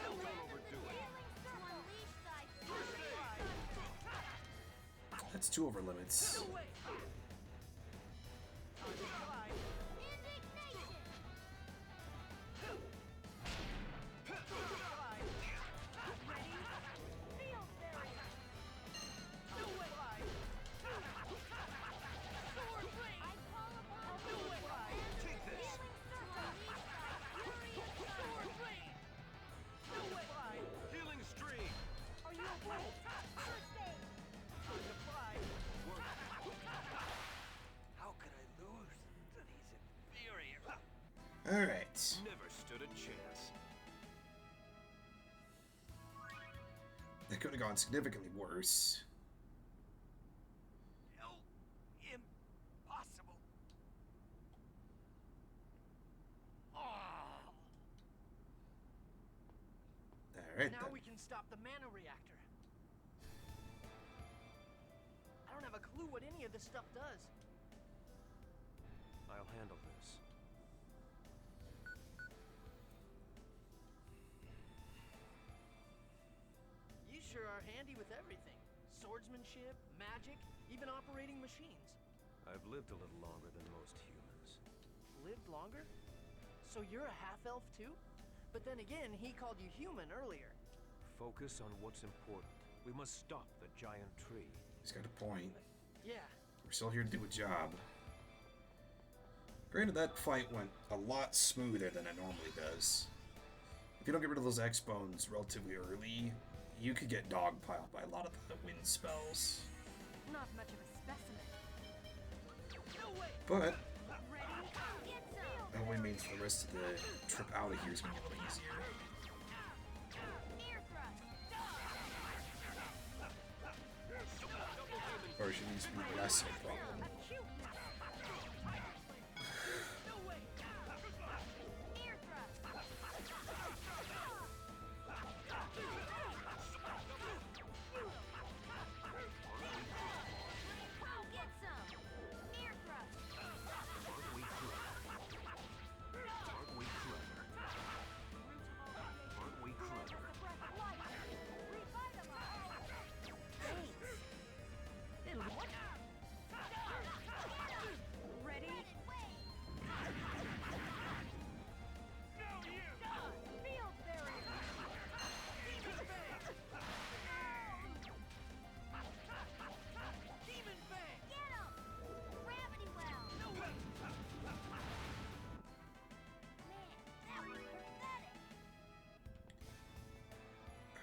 Don't overdo it. Healing circle. To unleash thy That's 2 over limits. No way! indignation. Ready? Field barrier. No way! Sword rain! I call upon No thee. way! Take this! Healing circle. To unleash thy furious Sword rain! No way! Healing stream! Are you awake? First aid. How could I lose to these inferior? Alright. Never stood a chance. That could have gone significantly worse. Hell, impossible. Alright Now then. we can stop the mana reactor. I don't have a clue what any of this stuff does. I'll handle this. You sure are handy with everything. Swordsmanship, magic, even operating machines. I've lived a little longer than most humans. Lived longer? So you're a half-elf too? But then again, he called you human earlier. Focus on what's important. We must stop the giant tree. He's got a point. Yeah, We're still here to do a job. Granted, that fight went a lot smoother than it normally does. If you don't get rid of those X-Bones relatively early, you could get dogpiled by a lot of the wind spells. Not much of a specimen. no way! But Ready? Get some. that only means the rest of the trip out of here is going to be a little easier. Ear thrust. Or she needs to be less of a problem. Acuteness. No way! Ear thrust. Get some. Ear thrust. Aren't we clever? Aren't we clever? Aren't we clever? The breath of life. Revitalize. It'll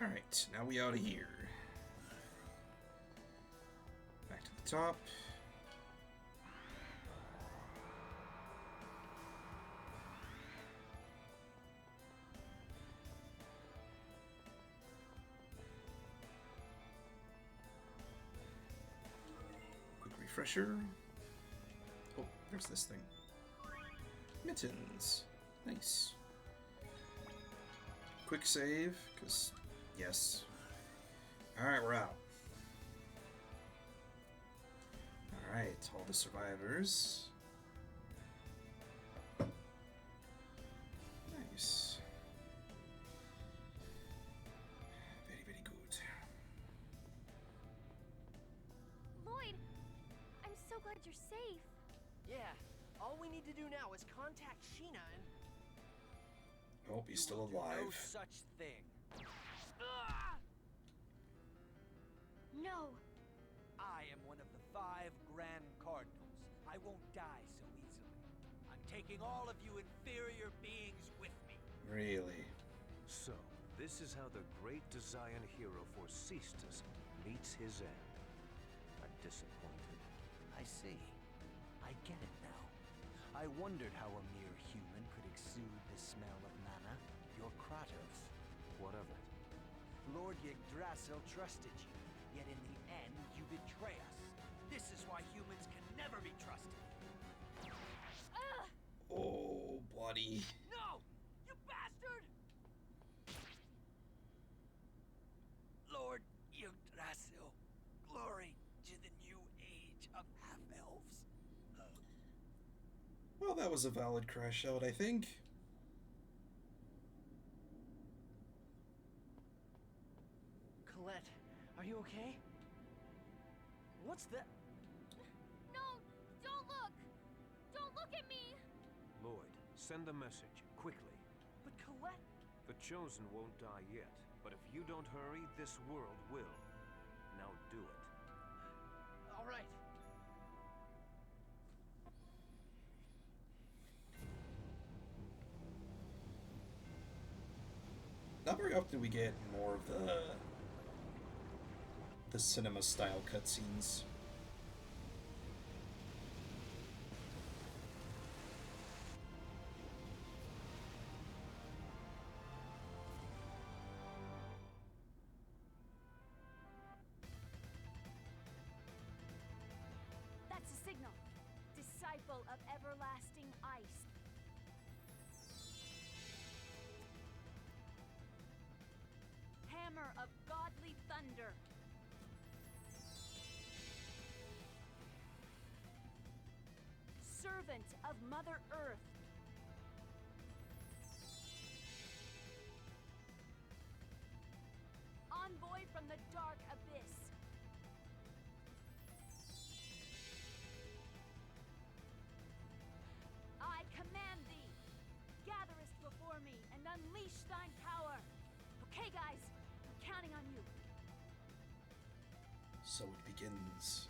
Alright, now we out of here. Back to the top. Quick refresher. Oh, there's this thing. Mittens. Nice. Quick save, because, yes. Alright, we're out. Alright, all the survivors. Nice. Very, very good. Lloyd, I'm so glad you're safe. Yeah, all we need to do now is contact Sheena and... I hope he's still No alive. such thing. No. I am one of the 5 Grand Cardinals. I won't die so easily. I'm taking all of you inferior beings with me. Really? So, this is how the great Desian hero Forcystus meets his end. I'm disappointed. I see. I get it now. I wondered how a mere human could exude the smell of mana. You're Kratos. What of it? Lord Yggdrasil trusted you, yet in the end you betray us. This is why humans can never be trusted. Oh, buddy. No! You bastard! Lord Yggdrasil, glory to the new age of half-elves. Well, that was a valid crash out, I think. Colette, are you okay? What's that? No, don't look. Don't look at me. Lloyd, send the message, quickly. But Colette... The Chosen won't die yet, but if you don't hurry, this world will. Now do it. All right. Not very often do we get more of the cinema style cutscenes. That's a signal. Disciple of everlasting ice. Hammer of godly thunder. Servant of Mother Earth. Envoy from the dark abyss. I command thee. Gatherest before me and unleash thine power. Okay, guys, I'm counting on you. So it begins.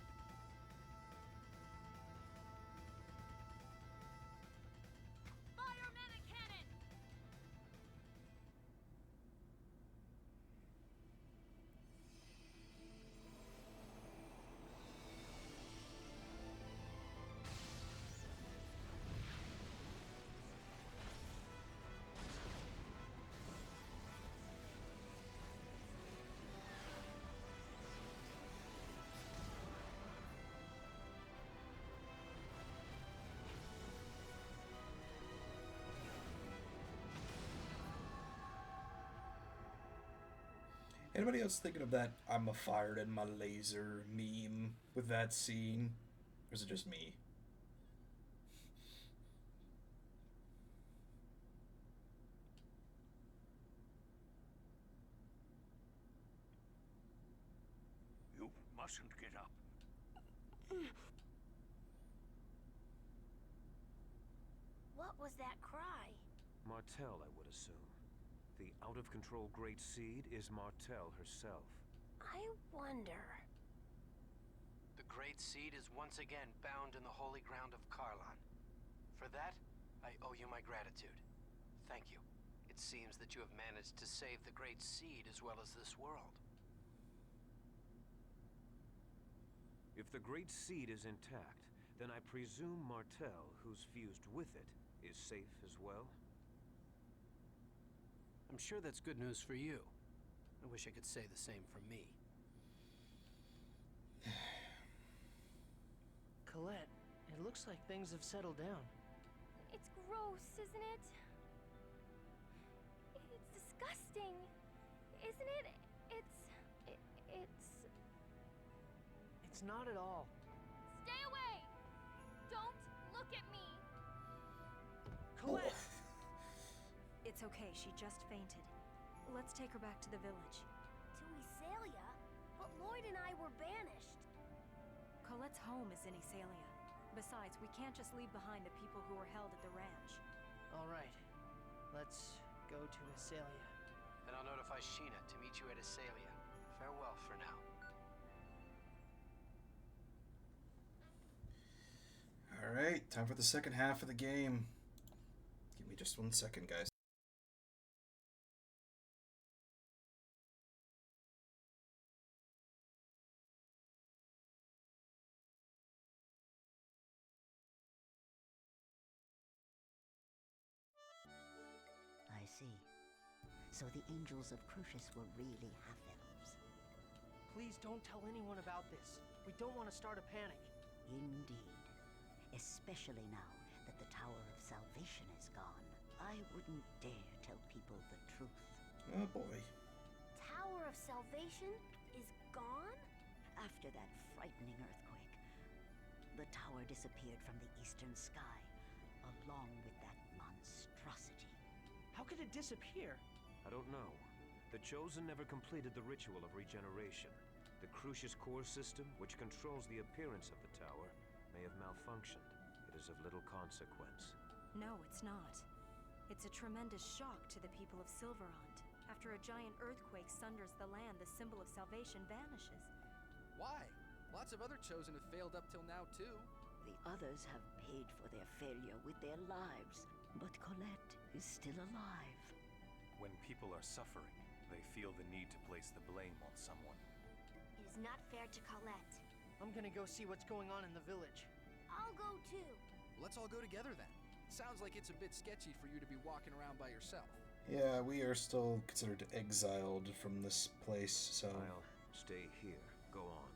Fire mana cannon! Anybody else thinking of that I'm a fired in my laser meme with that scene? Or is it just me? You mustn't get up. What was that cry? Martell, I would assume. The out-of-control Great Seed is Martell herself. I wonder. The Great Seed is once again bound in the holy ground of Karlan. For that, I owe you my gratitude. Thank you. It seems that you have managed to save the Great Seed as well as this world. If the Great Seed is intact, then I presume Martel, who's fused with it, is safe as well? I'm sure that's good news for you. I wish I could say the same for me. Colette, it looks like things have settled down. It's gross, isn't it? It's disgusting, isn't it? It's not at all. Stay away! Don't look at me! Colette! It's okay, she just fainted. Let's take her back to the village. To Iselia? But Lloyd and I were banished. Colette's home is in Iselia. Besides, we can't just leave behind the people who were held at the ranch. All right. Let's go to Iselia. And I'll notify Sheena to meet you at Iselia. Farewell for now. Alright, time for the second half of the game. Give me just 1 second, guys. I see. So the angels of Crucius were really half-elves. Please don't tell anyone about this. We don't want to start a panic. Indeed. Especially now that the Tower of Salvation is gone. I wouldn't dare tell people the truth. Oh boy. Tower of Salvation is gone? After that frightening earthquake, the tower disappeared from the eastern sky, along with that monstrosity. How could it disappear? I don't know. The Chosen never completed the ritual of regeneration. The Crucius core system, which controls the appearance of the tower, may have malfunctioned. It is of little consequence. No, it's not. It's a tremendous shock to the people of Silverant. After a giant earthquake sunders the land, the symbol of salvation vanishes. Why? Lots of other Chosen have failed up till now, too. The others have paid for their failure with their lives, but Colette is still alive. When people are suffering, they feel the need to place the blame on someone. It is not fair to Colette. I'm gonna go see what's going on in the village. I'll go too. Let's all go together then. Sounds like it's a bit sketchy for you to be walking around by yourself. Yeah, we are still considered exiled from this place, so... I'll stay here. Go on.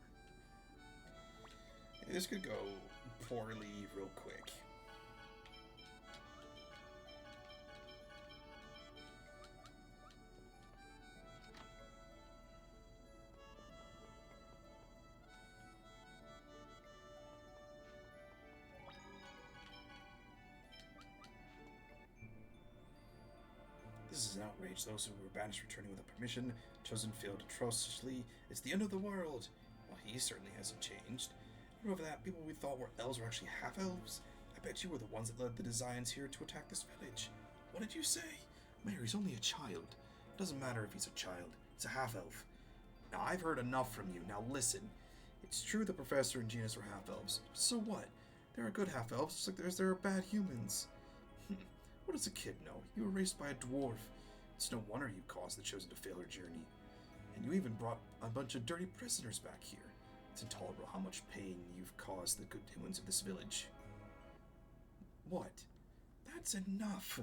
This could go poorly real quick. This is an outrage. Those who were banished returning without permission. Chosen failed atrociously. It's the end of the world. Well, he certainly hasn't changed. Over that, people we thought were elves were actually half-elves. I bet you were the ones that led the Designs here to attack this village. What did you say? Mary's only a child. It doesn't matter if he's a child. He's a half-elf. Now, I've heard enough from you. Now, listen. It's true the Professor and Genus were half-elves. So what? There are good half-elves, just like there are bad humans. What does a kid know? You were raised by a dwarf. It's no wonder you caused the Chosen to fail her journey. And you even brought a bunch of dirty prisoners back here. It's intolerable how much pain you've caused the good humans of this village. What? That's enough.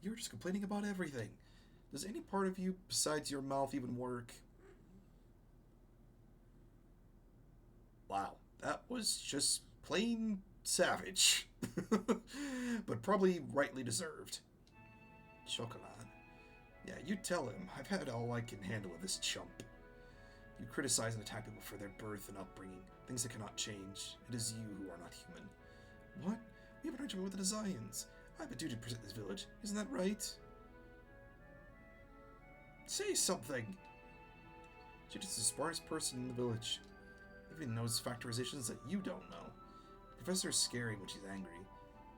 You're just complaining about everything. Does any part of you, besides your mouth, even work? Wow, that was just plain savage. But probably rightly deserved. Chocolat. Yeah, you tell him. I've had all I can handle of this chump. You criticize and attack people for their birth and upbringing, things that cannot change. It is you who are not human. What? We have an arrangement with the Designs. I have a duty to protect this village. Isn't that right? Say something! Judith is the smartest person in the village. Everything knows factorizations that you don't know. The professor is scary when she's angry,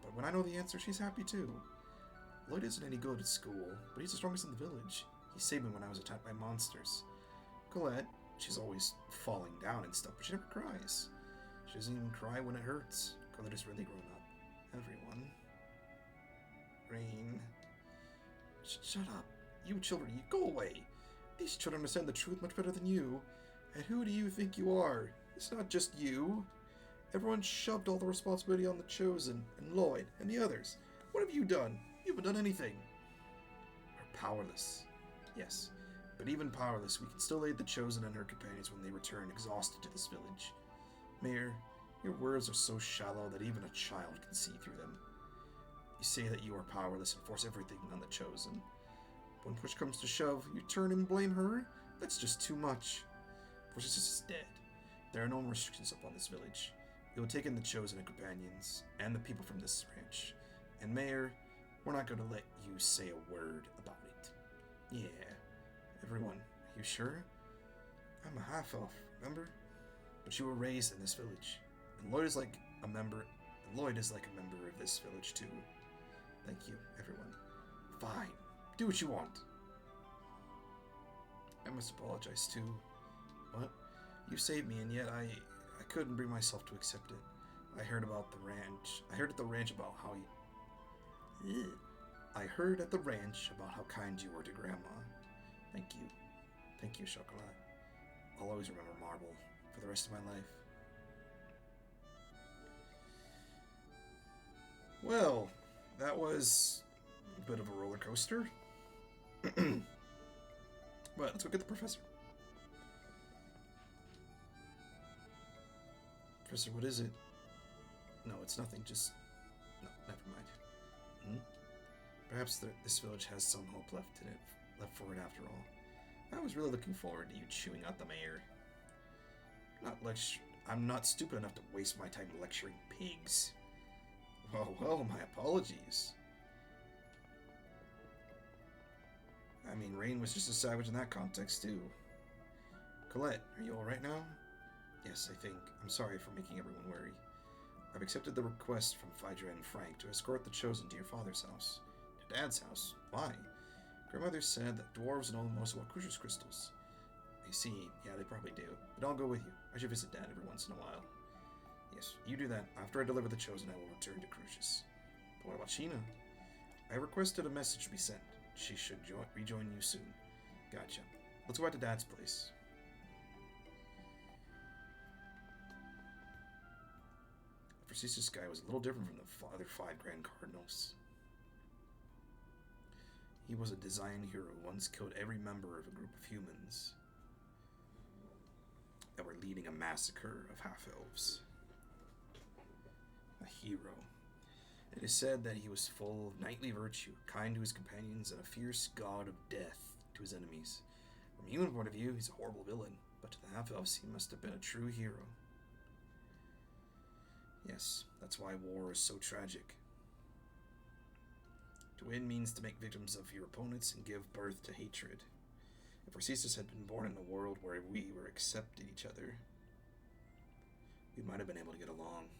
but when I know the answer, she's happy too. Lloyd isn't any good at school, but he's the strongest in the village. He saved me when I was attacked by monsters. Colette, she's always falling down and stuff, but she never cries. She doesn't even cry when it hurts. Colette is really grown up. Everyone. Rain. Shut up. You children, you go away. These children understand the truth much better than you. And who do you think you are? It's not just you. Everyone shoved all the responsibility on the Chosen, and Lloyd, and the others. What have you done? You haven't done anything. We're powerless. Yes, but even powerless, we can still aid the Chosen and her companions when they return exhausted to this village. Mayor, your words are so shallow that even a child can see through them. You say that you are powerless and force everything on the Chosen. When push comes to shove, you turn and blame her? That's just too much. Forcystus is dead. There are no more restrictions upon this village. It will take in the Chosen and companions, and the people from this ranch. And Mayor, we're not going to let you say a word about it. Yeah. Everyone, are you sure? I'm a half-elf, remember? But you were raised in this village. And Lloyd is like a member of this village too. Thank you, everyone. Fine. Do what you want. I must apologize too. What? You saved me, and yet I couldn't bring myself to accept it. I heard at the ranch about how kind you were to Grandma. Thank you. Thank you, Chocolat. I'll always remember Marble for the rest of my life. Well, that was a bit of a roller coaster. But let's go get the professor. Professor, what is it? No, it's nothing, just... No, never mind. Perhaps this village has some hope left for it after all. I was really looking forward to you chewing out the mayor. I'm not stupid enough to waste my time lecturing pigs. Well, my apologies. I mean, Rain was just a savage in that context, too. Colette, are you alright now? Yes, I think. I'm sorry for making everyone worry. I've accepted the request from Phaedra and Frank to escort the Chosen to your father's house. To Dad's house? Why? Grandmother said that dwarves know the most about Crucius crystals. I see. Yeah, they probably do. But I'll go with you. I should visit Dad every once in a while. Yes, you do that. After I deliver the Chosen, I will return to Crucius. But what about Sheena? I requested a message be sent. She should rejoin you soon. Gotcha. Let's go back to Dad's place. The Forcystus guy was a little different from the other 5 Grand Cardinals. He was a design hero who once killed every member of a group of humans that were leading a massacre of half-elves. A hero. It is said that he was full of knightly virtue, kind to his companions, and a fierce god of death to his enemies. From a human point of view, he's a horrible villain, but to the half-elves, he must have been a true hero. Yes, that's why war is so tragic. To win means to make victims of your opponents and give birth to hatred. If Forcystus had been born in a world where we were accepting each other, we might have been able to get along.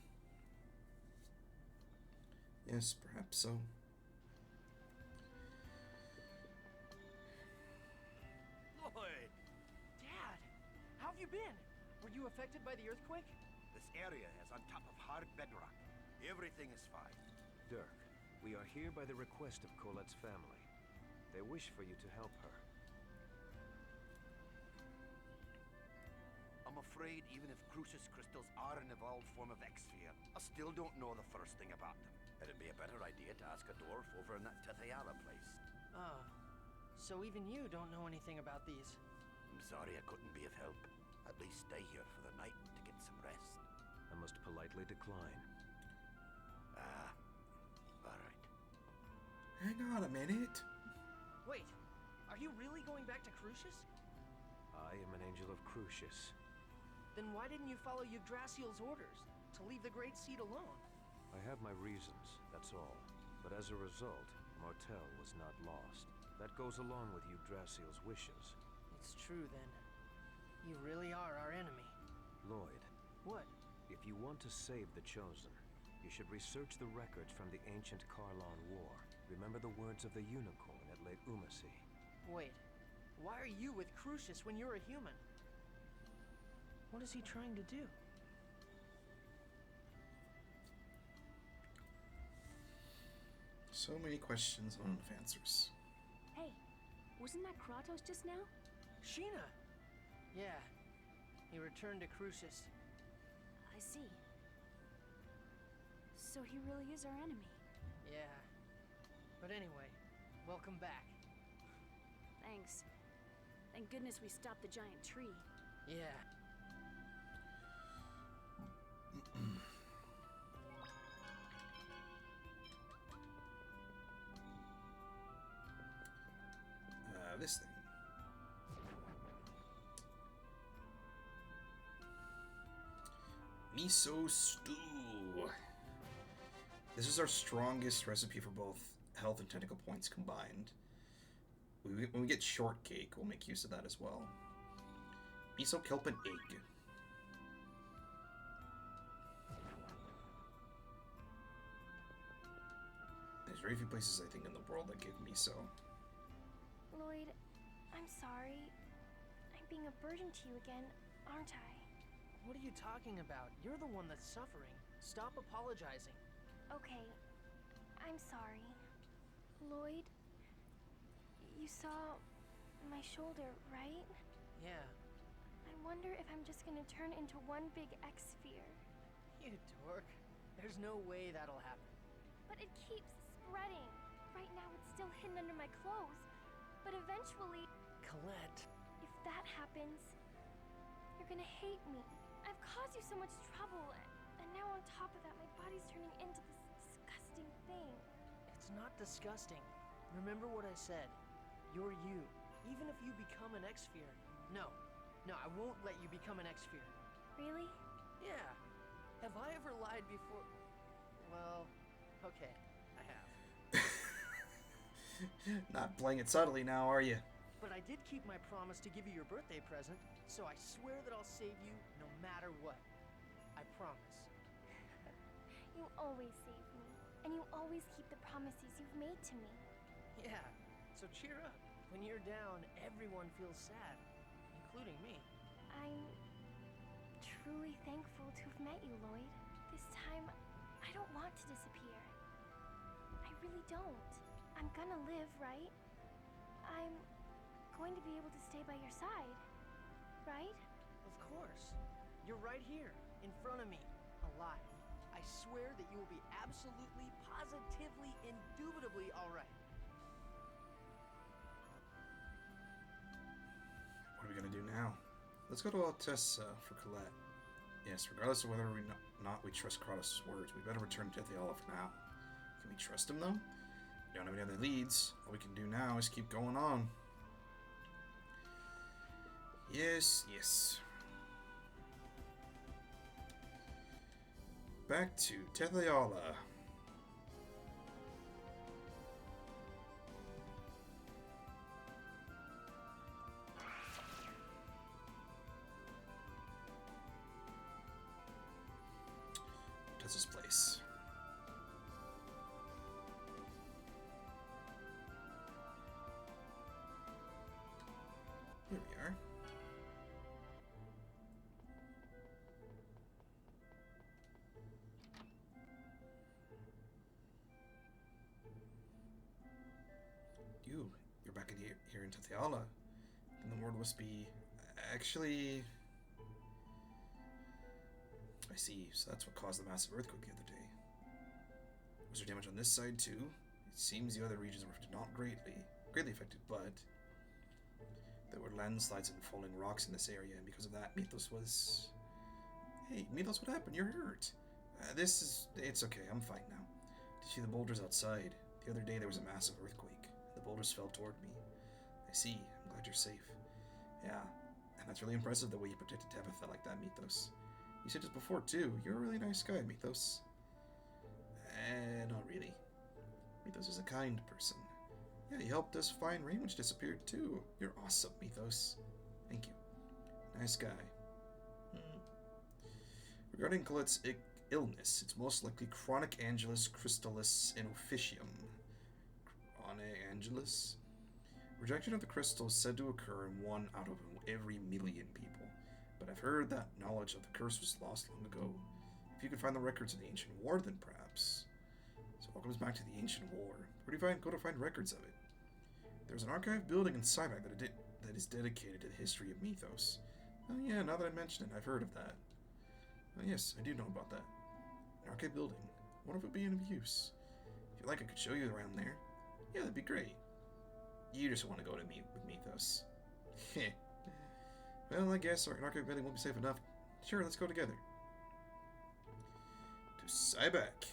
Yes, perhaps so. Lloyd! Dad! How have you been? Were you affected by the earthquake? This area is on top of hard bedrock. Everything is fine. Dirk, we are here by the request of Colette's family. They wish for you to help her. I'm afraid even if Crucius crystals are an evolved form of X-Sphere, I still don't know the first thing about them. It'd be a better idea to ask a dwarf over in that Tethayala place. Ah, so even you don't know anything about these? I'm sorry I couldn't be of help. At least stay here for the night to get some rest. I must politely decline. Alright. Hang on a minute. Wait, are you really going back to Crucius? I am an angel of Crucius. Then why didn't you follow Yggdrasil's orders to leave the Great Seed alone? I have my reasons, that's all. But as a result, Martel was not lost. That goes along with Yggdrasil's wishes. It's true then. You really are our enemy. Lloyd. What? If you want to save the Chosen, you should research the records from the ancient Karlon War. Remember the words of the unicorn at Lake Umasi. Wait, why are you with Crucius when you're a human? What is he trying to do? So many questions, not enough answers. Wasn't that Kratos just now? Sheena! Yeah. He returned to Crucis. I see. So he really is our enemy. Yeah. But anyway, welcome back. Thanks. Thank goodness we stopped the giant tree. Yeah. This thing. Miso stew. This is our strongest recipe for both health and technical points combined. When we get shortcake, we'll make use of that as well. Miso kelp and egg. There's very few places, I think, in the world that give miso. Lloyd, I'm sorry. I'm being a burden to you again, aren't I? What are you talking about? You're the one that's suffering. Stop apologizing. Okay, I'm sorry. Lloyd, you saw my shoulder, right? Yeah. I wonder if I'm just gonna turn into one big X-sphere. You dork. There's no way that'll happen. But it keeps spreading. Right now it's still hidden under my clothes. But eventually... Colette. If that happens, you're gonna hate me. I've caused you so much trouble, and now on top of that, my body's turning into this disgusting thing. It's not disgusting. Remember what I said. You're you. Even if you become an X-sphere. No, I won't let you become an X-sphere. Really? Yeah. Have I ever lied before? Well, okay, I have. Not playing it subtly now, are you? But I did keep my promise to give you your birthday present, so I swear that I'll save you no matter what. I promise. You always save me, and you always keep the promises you've made to me. Yeah, so cheer up. When you're down, everyone feels sad, including me. I'm truly thankful to have met you, Lloyd. This time, I don't want to disappear. I really don't. I'm gonna live, right? I'm going to be able to stay by your side, right? Of course. You're right here, in front of me, alive. I swear that you will be absolutely, positively, indubitably all right. What are we gonna do now? Let's go to Altessa for Colette. Yes, regardless of whether or not we trust Kratos' words, we better return to Heimdall for now. Can we trust him, though? We don't have any other leads. All we can do now is keep going on. Yes. Back to Tetheala. Tessa's place. Here we are. You're back in here in Tetheala. And the world must be... Actually... I see, so that's what caused the massive earthquake the other day. Was there damage on this side too? It seems the other regions were not greatly affected, but there were landslides and falling rocks in this area, and because of that, Mythos was... Hey, Mythos, what happened? You're hurt. It's okay, I'm fine now. Did you see the boulders outside? The other day there was a massive earthquake. The boulders fell toward me. I see, I'm glad you're safe. Yeah, and that's really impressive the way you protected Tabitha like that, Mythos. You said this before too, you're a really nice guy, Mythos. Not really. Mythos is a kind person. Yeah, he helped us find Rain, which disappeared too. You're awesome, Mythos. Thank you. Nice guy. Regarding Colette's illness, it's most likely chronic Angelus Crystallis in Officium. Chronic Angelus? Rejection of the crystal is said to occur in 1 out of every million people, but I've heard that knowledge of the curse was lost long ago. If you could find the records of the ancient war, then perhaps. So what comes back to the ancient war? Where do you go to find records of it? There's an archive building in Cybac that is dedicated to the history of Mythos. Oh yeah, now that I mention it, I've heard of that. Oh yes, I do know about that. An archive building. I wonder if it would be of use. If you like, I could show you around there. Yeah, that'd be great. You just want to go to meet with Mythos. Heh. Well, I guess an archive building won't be safe enough. Sure, let's go together. To Cybac.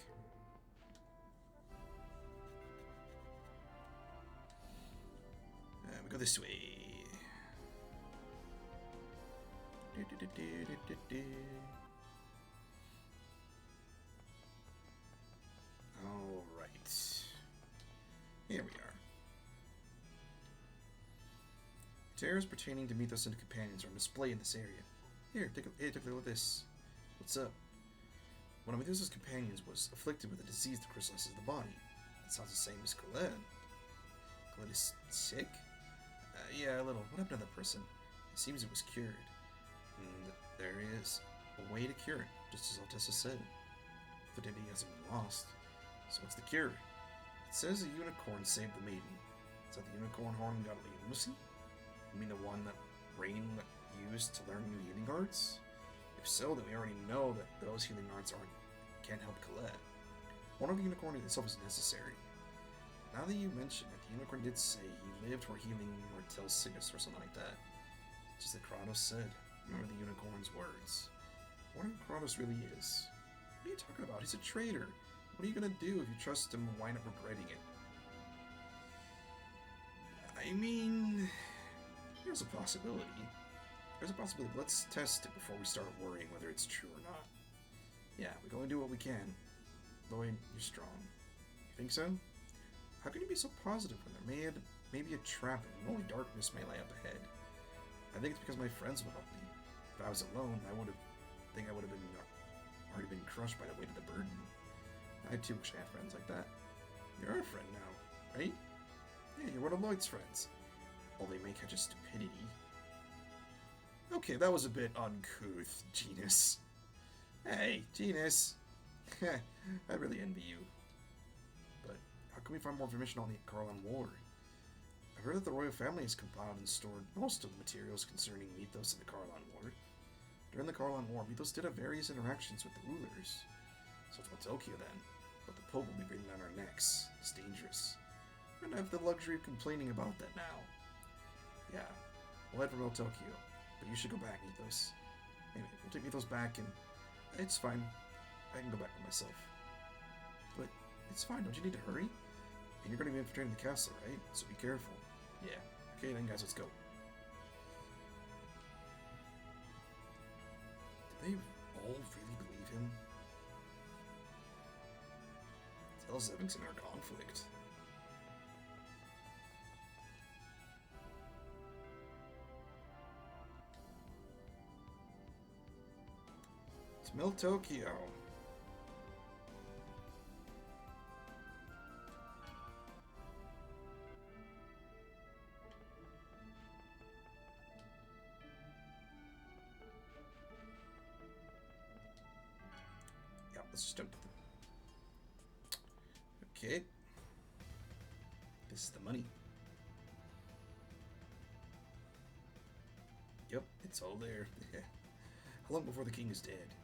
We go this way. Alright. Here we are. Materials pertaining to Mythos and companions are on display in this area. Here, take a look at this. What's up? One of Mythos' companions was afflicted with a disease that crystallizes the body. That sounds the same as Colette. Colette is sick? Yeah, a little. What happened to that person? It seems it was cured. And there is a way to cure it, just as Altessa said. The identity hasn't been lost. So what's the cure? It says a unicorn saved the maiden. Is that the unicorn horn we got at Lady Lucy? You mean the one that Rain used to learn new healing arts? If so, then we already know that those healing arts can't help Colette. One of the unicorn itself is necessary. Now that you mention it, the unicorn did say he lived for healing mortal sickness or something like that. Just that Kratos said. Remember the unicorn's words. I wonder who Kratos really is. What are you talking about? He's a traitor. What are you gonna do if you trust him and wind up regretting it? I mean, there's a possibility. There's a possibility. Let's test it before we start worrying whether it's true or not. Yeah, we can only do what we can. Lloyd, you're strong. You think so? How can you be so positive when there may be a trap and only darkness may lie up ahead? I think it's because my friends will help me. If I was alone, I would have already been crushed by the weight of the burden. I too wish I had friends like that. You're our friend now, right? Yeah, you're one of Lloyd's friends. All they may catch is stupidity. Okay, that was a bit uncouth, Genus. Hey, Genus. I really envy you. But how can we find more information on the Karlan War? I've heard that the royal family has compiled and stored most of the materials concerning Mythos and the Karlan War. During the Karlan War, Mythos did have various interactions with the rulers. So it's about Tokyo then. But the Pope will be breathing down our necks. It's dangerous. We're gonna have the luxury of complaining about that now. Yeah, we'll head for Tokyo. But you should go back, Mythos. Anyway, we'll take Mythos back and it's fine. I can go back by myself. But it's fine, don't you need to hurry? And you're going to be infiltrating the castle, right? So be careful. Yeah. Okay then, guys, let's go. Do they all really believe him? Tell us everything's in our conflict. Smell Tokyo. Yeah, let's just jump to the... Okay. This is the money. Yep, it's all there. How long before the king is dead?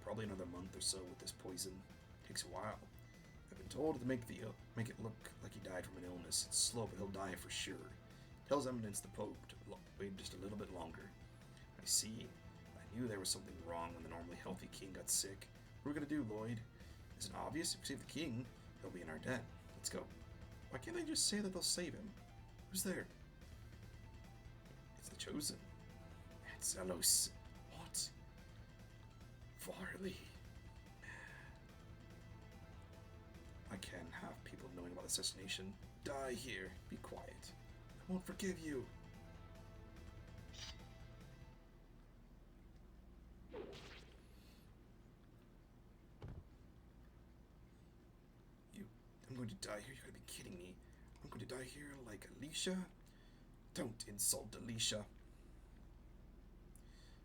Probably another month or so with this poison. Takes a while. I've been told to make it look like he died from an illness. It's slow, but he'll die for sure. Tells Eminence the Pope to wait just a little bit longer. I see. I knew there was something wrong when the normally healthy king got sick. What are we gonna do, Lloyd? Is it obvious? If we save the king, he'll be in our debt. Let's go. Why can't they just say that they'll save him? Who's there? It's the Chosen. It's Zelos. What? Farley. I can't have people knowing about the assassination. Die here. Be quiet. I won't forgive you. I'm going to die here. You gotta be kidding me. I'm going to die here like Alicia? Don't insult Alicia.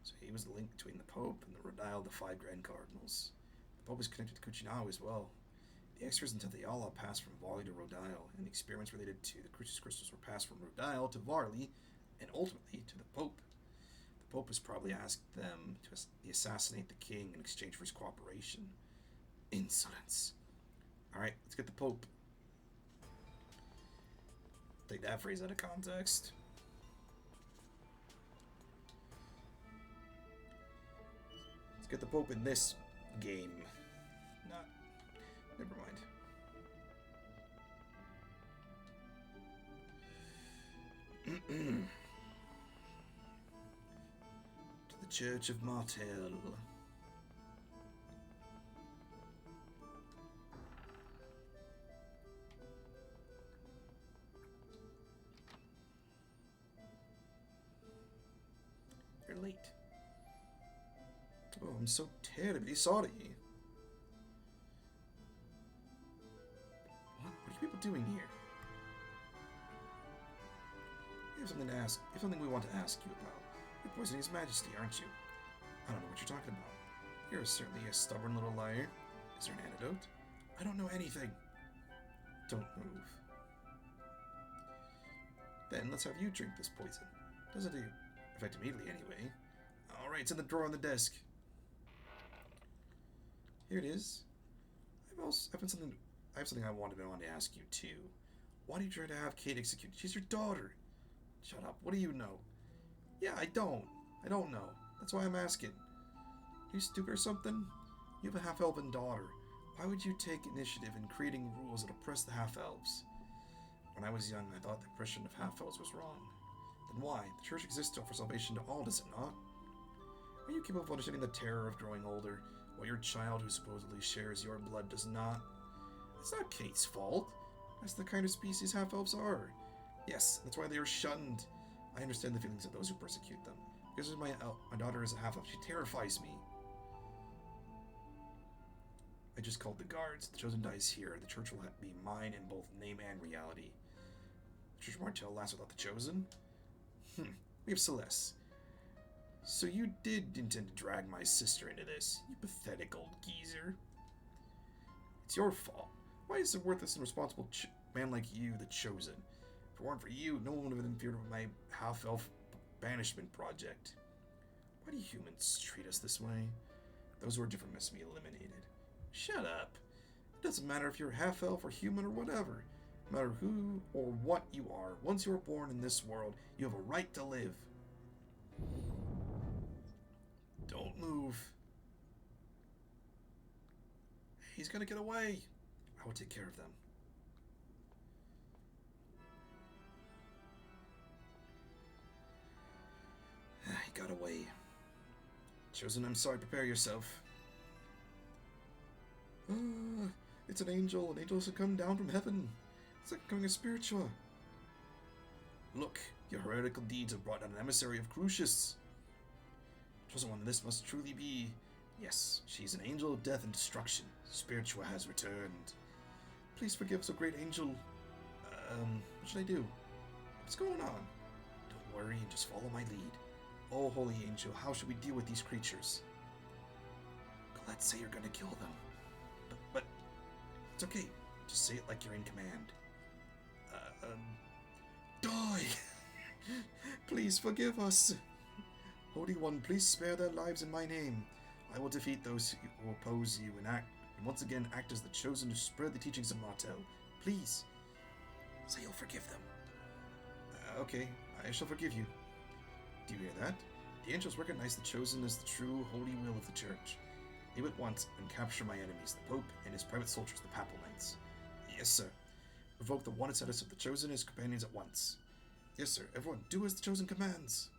So he was the link between the Pope and the Rodile of the 5 Grand Cardinals. The Pope is connected to Kuchinao as well. The extras in Tethayala passed from Varley to Rodile, and the experiments related to the Crucis crystals were passed from Rodile to Varley, and ultimately to the Pope. The Pope has probably asked them to assassinate the king in exchange for his cooperation. Insolence. Alright, let's get the Pope. Take that phrase out of context. Let's get the Pope in this game. Not. Never mind. To the Church of Martel. You're late. Oh, I'm so terribly sorry. What are you people doing here? We have something to ask. We have something we want to ask you about. You're poisoning His Majesty, aren't you? I don't know what you're talking about. You're certainly a stubborn little liar. Is there an antidote? I don't know anything. Don't move. Then let's have you drink this poison. Doesn't do effect immediately anyway. Alright, it's in the drawer on the desk. Here it is. I have something I wanted to ask you too. Why do you try to have Kate executed? She's your daughter. Shut up. What do you know? Yeah, I don't know. That's why I'm asking. Are you stupid or something? You have a half-elven daughter. Why would you take initiative in creating rules that oppress the half-elves? When I was young, I thought the oppression of half-elves was wrong. Then why? The church exists to offer salvation to all, does it not? Are you capable of understanding the terror of growing older, while your child who supposedly shares your blood does not? It's not Kate's fault. That's the kind of species half-elves are. Yes, that's why they are shunned. I understand the feelings of those who persecute them. Because my daughter is a half-elf, she terrifies me. I just called the guards. The Chosen dies here. The church will be mine in both name and reality. The Church of Martel lasts without the Chosen? We have Celeste. So you did intend to drag my sister into this, you pathetic old geezer. It's your fault. Why is a worthless and responsible man like you the Chosen? If it weren't for you, no one would have interfered with my half-elf banishment project. Why do humans treat us this way? Those who are different must be eliminated. Shut up. It doesn't matter if you're half-elf or human or whatever. No matter who or what you are, once you are born in this world, you have a right to live. Don't move. He's gonna get away. I will take care of them. He got away. Chosen, I'm sorry. Prepare yourself. It's an angel. An angel has come down from heaven. It's like becoming a spiritual. Look, your heretical deeds have brought down an emissary of Crucis. Chosen one, this must truly be. Yes, she's an angel of death and destruction. Spiritua has returned. Please forgive, so great angel. What should I do? What's going on? Don't worry and just follow my lead. Oh, holy angel, how should we deal with these creatures? Let's say you're gonna kill them. But it's okay. Just say it like you're in command. Die! Please forgive us. Holy One, please spare their lives in my name. I will defeat those who oppose you and once again act as the chosen to spread the teachings of Martel. Please, say you'll forgive them. Okay, I shall forgive you. Do you hear that? The angels recognize the chosen as the true holy will of the church. Leave at once and capture my enemies, the Pope and his private soldiers, the Papal Knights. Yes, sir. Revoke the wanted status of the chosen and his companions at once. Yes, sir. Everyone, do as the chosen commands.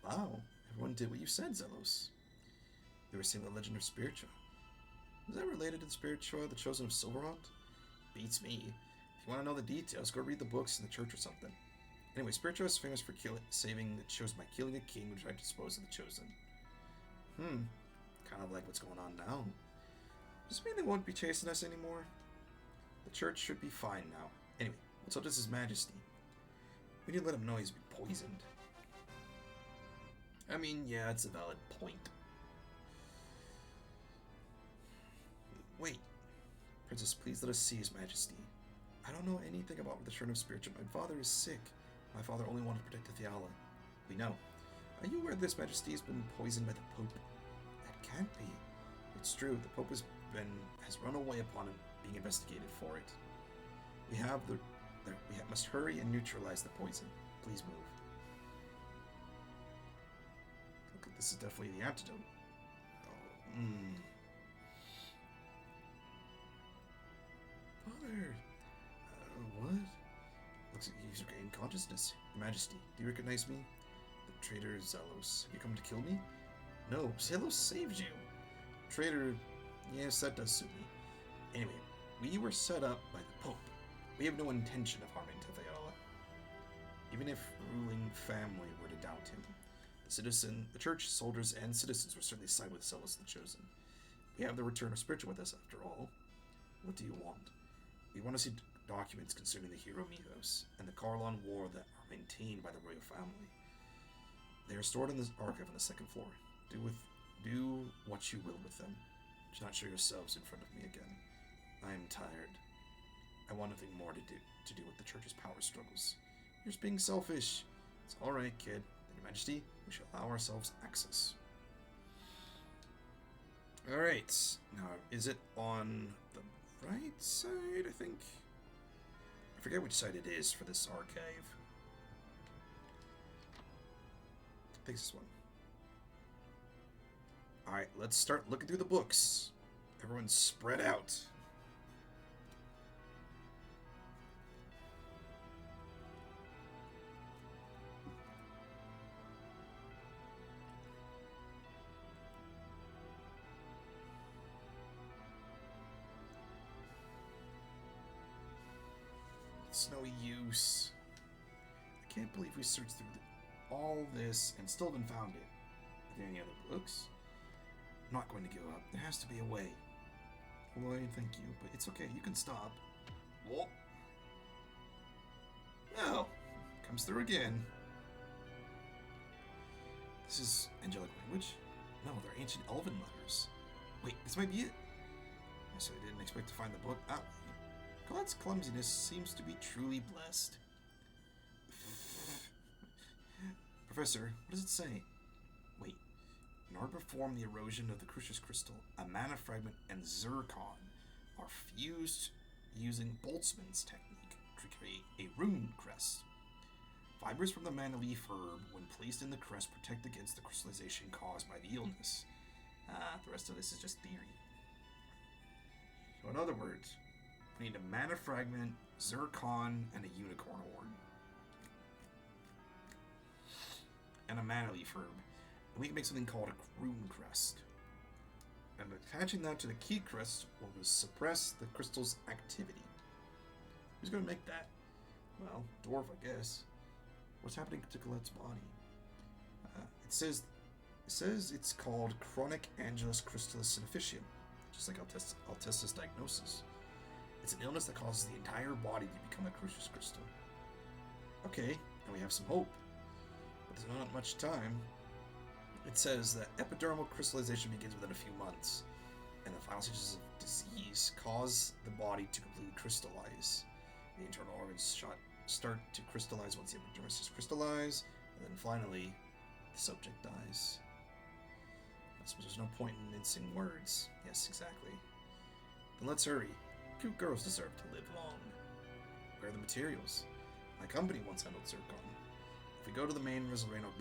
Wow, everyone did what you said, Zelos. They were saying the legend of Spiritua. Is that related to the Spiritua, the chosen of Silverhaunt? Beats me. If you want to know the details, go read the books in the church or something. Anyway, Spiritua is famous for saving the chosen by killing a king who tried to dispose of the chosen. Kind of like what's going on now. Does this mean they won't be chasing us anymore? The church should be fine now. Anyway, what's up to His Majesty? We need to let him know he's been poisoned. I mean, yeah, it's a valid point. Wait. Princess, please let us see His Majesty. I don't know anything about the return of spiritual. My father is sick. My father only wanted to protect Theala. We know. Are you aware that His Majesty has been poisoned by the Pope? That can't be. It's true. The Pope has run away upon him, being investigated for it. We must hurry and neutralize the poison. Please move. Okay, this is definitely the antidote. Oh, Father, what? Looks like he's regained consciousness. Your Majesty, do you recognize me? The traitor Zelos. Have you come to kill me? No, Zelos saved you. Traitor, yes, that does suit me. Anyway, we were set up by the Pope. We have no intention of harming Theala. Even if the ruling family were to doubt him, the church, soldiers, and citizens will certainly side with Zelos the Chosen. We have the return of spiritual with us, after all. What do you want? We want to see documents concerning the hero mythos and the Karlon War that are maintained by the royal family. They are stored in the archive on the second floor. Do what you will with them. Do not show yourselves in front of me again. I am tired. I want nothing more to do with the church's power struggles. You're just being selfish. It's all right, kid. Your Majesty, we shall allow ourselves access. All right. Now, is it on the right side? I think. I forget which side it is for this archive. I think this one. Alright, let's start looking through the books. Everyone spread out. It's no use. I can't believe we searched through all this and still haven't found it. Are there any other books? I'm not going to give up. There has to be a way. Lloyd, thank you, but it's okay. You can stop. Whoa. Oh, comes through again. This is angelic language? No, they're ancient elven letters. Wait, this might be it. I said I didn't expect to find the book. Colette's clumsiness seems to be truly blessed. Professor, what does it say? Wait. In order to perform the erosion of the Crucius Crystal, a mana fragment and zircon are fused using Boltzmann's technique to create a rune crest. Fibers from the mana leaf herb, when placed in the crest, protect against the crystallization caused by the illness. The rest of this is just theory. So in other words, we need a mana fragment, zircon, and a unicorn horn. And a mana leaf herb. And we can make something called a rune crest. And attaching that to the key crest will suppress the crystal's activity. Who's going to make that? Well, dwarf, I guess. What's happening to Colette's body? It says it's called chronic Angelus Crystallis Inefficium, just like Altessa's diagnosis. It's an illness that causes the entire body to become a Crucius Crystal. Okay, and we have some hope. But there's not much time. It says that epidermal crystallization begins within a few months, and the final stages of disease cause the body to completely crystallize. The internal organs start to crystallize once the epidermis is crystallized, and then finally, the subject dies. I suppose there's no point in mincing words. Yes, exactly. Then let's hurry. Cute girls deserve to live long. Where are the materials? My company once handled zircon. If we go to the main Resolreno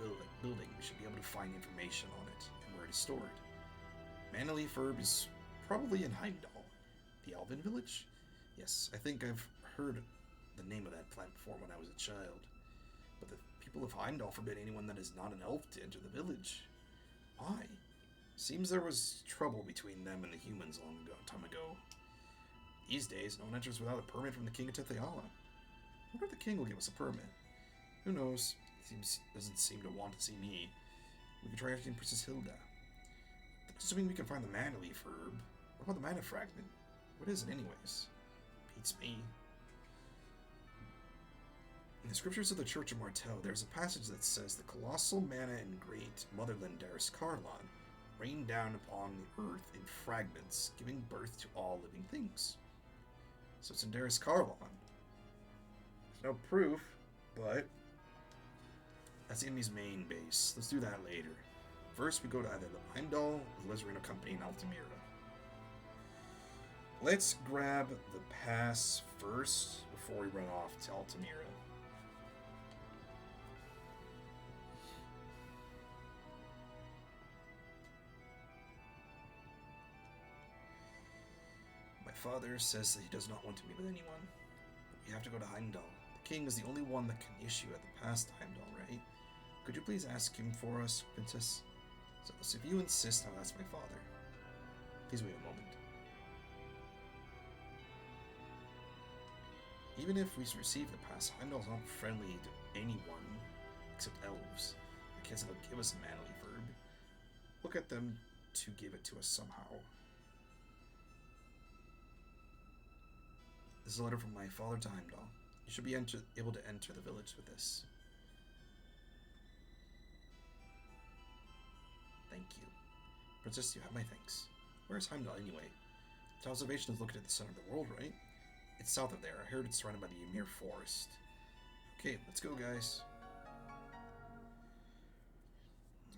building, we should be able to find information on it and where it is stored. Mana leaf herb is probably in Heimdall. The Elven village? Yes, I think I've heard the name of that plant before when I was a child. But the people of Heimdall forbid anyone that is not an elf to enter the village. Why? Seems there was trouble between them and the humans a long time ago. These days, no one enters without a permit from the King of Tetheala. I wonder if the king will give us a permit. Who knows? He doesn't seem to want to see me. We could try asking Princess Hilda. Assuming we can find the mana leaf herb. What about the mana fragment? What is it anyways? Beats me. In the scriptures of the Church of Martel, there's a passage that says the colossal mana and great motherland Daris Karlon rain down upon the earth in fragments, giving birth to all living things. So it's in Darius Karlon. There's no proof, but that's the enemy's main base. Let's do that later. First, we go to either the Heimdall or the Lizarino Company in Altamira. Let's grab the pass first before we run off to Altamira. My father says that he does not want to meet with anyone. But we have to go to Heimdall. The king is the only one that can issue at the pass to Heimdall, right? Could you please ask him for us, princess? So if you insist, I'll ask my father. Please wait a moment. Even if we receive the pass, Heimdall's not friendly to anyone except elves. I guess they'll give us a manly verb. We'll get them to give it to us somehow. This is a letter from my father to Heimdall. You should be able to enter the village with this. Thank you. Princess, you have my thanks. Where's Heimdall anyway? The observation is located at the center of the world, right? It's south of there. I heard it's surrounded by the Ymir Forest. Okay, let's go, guys.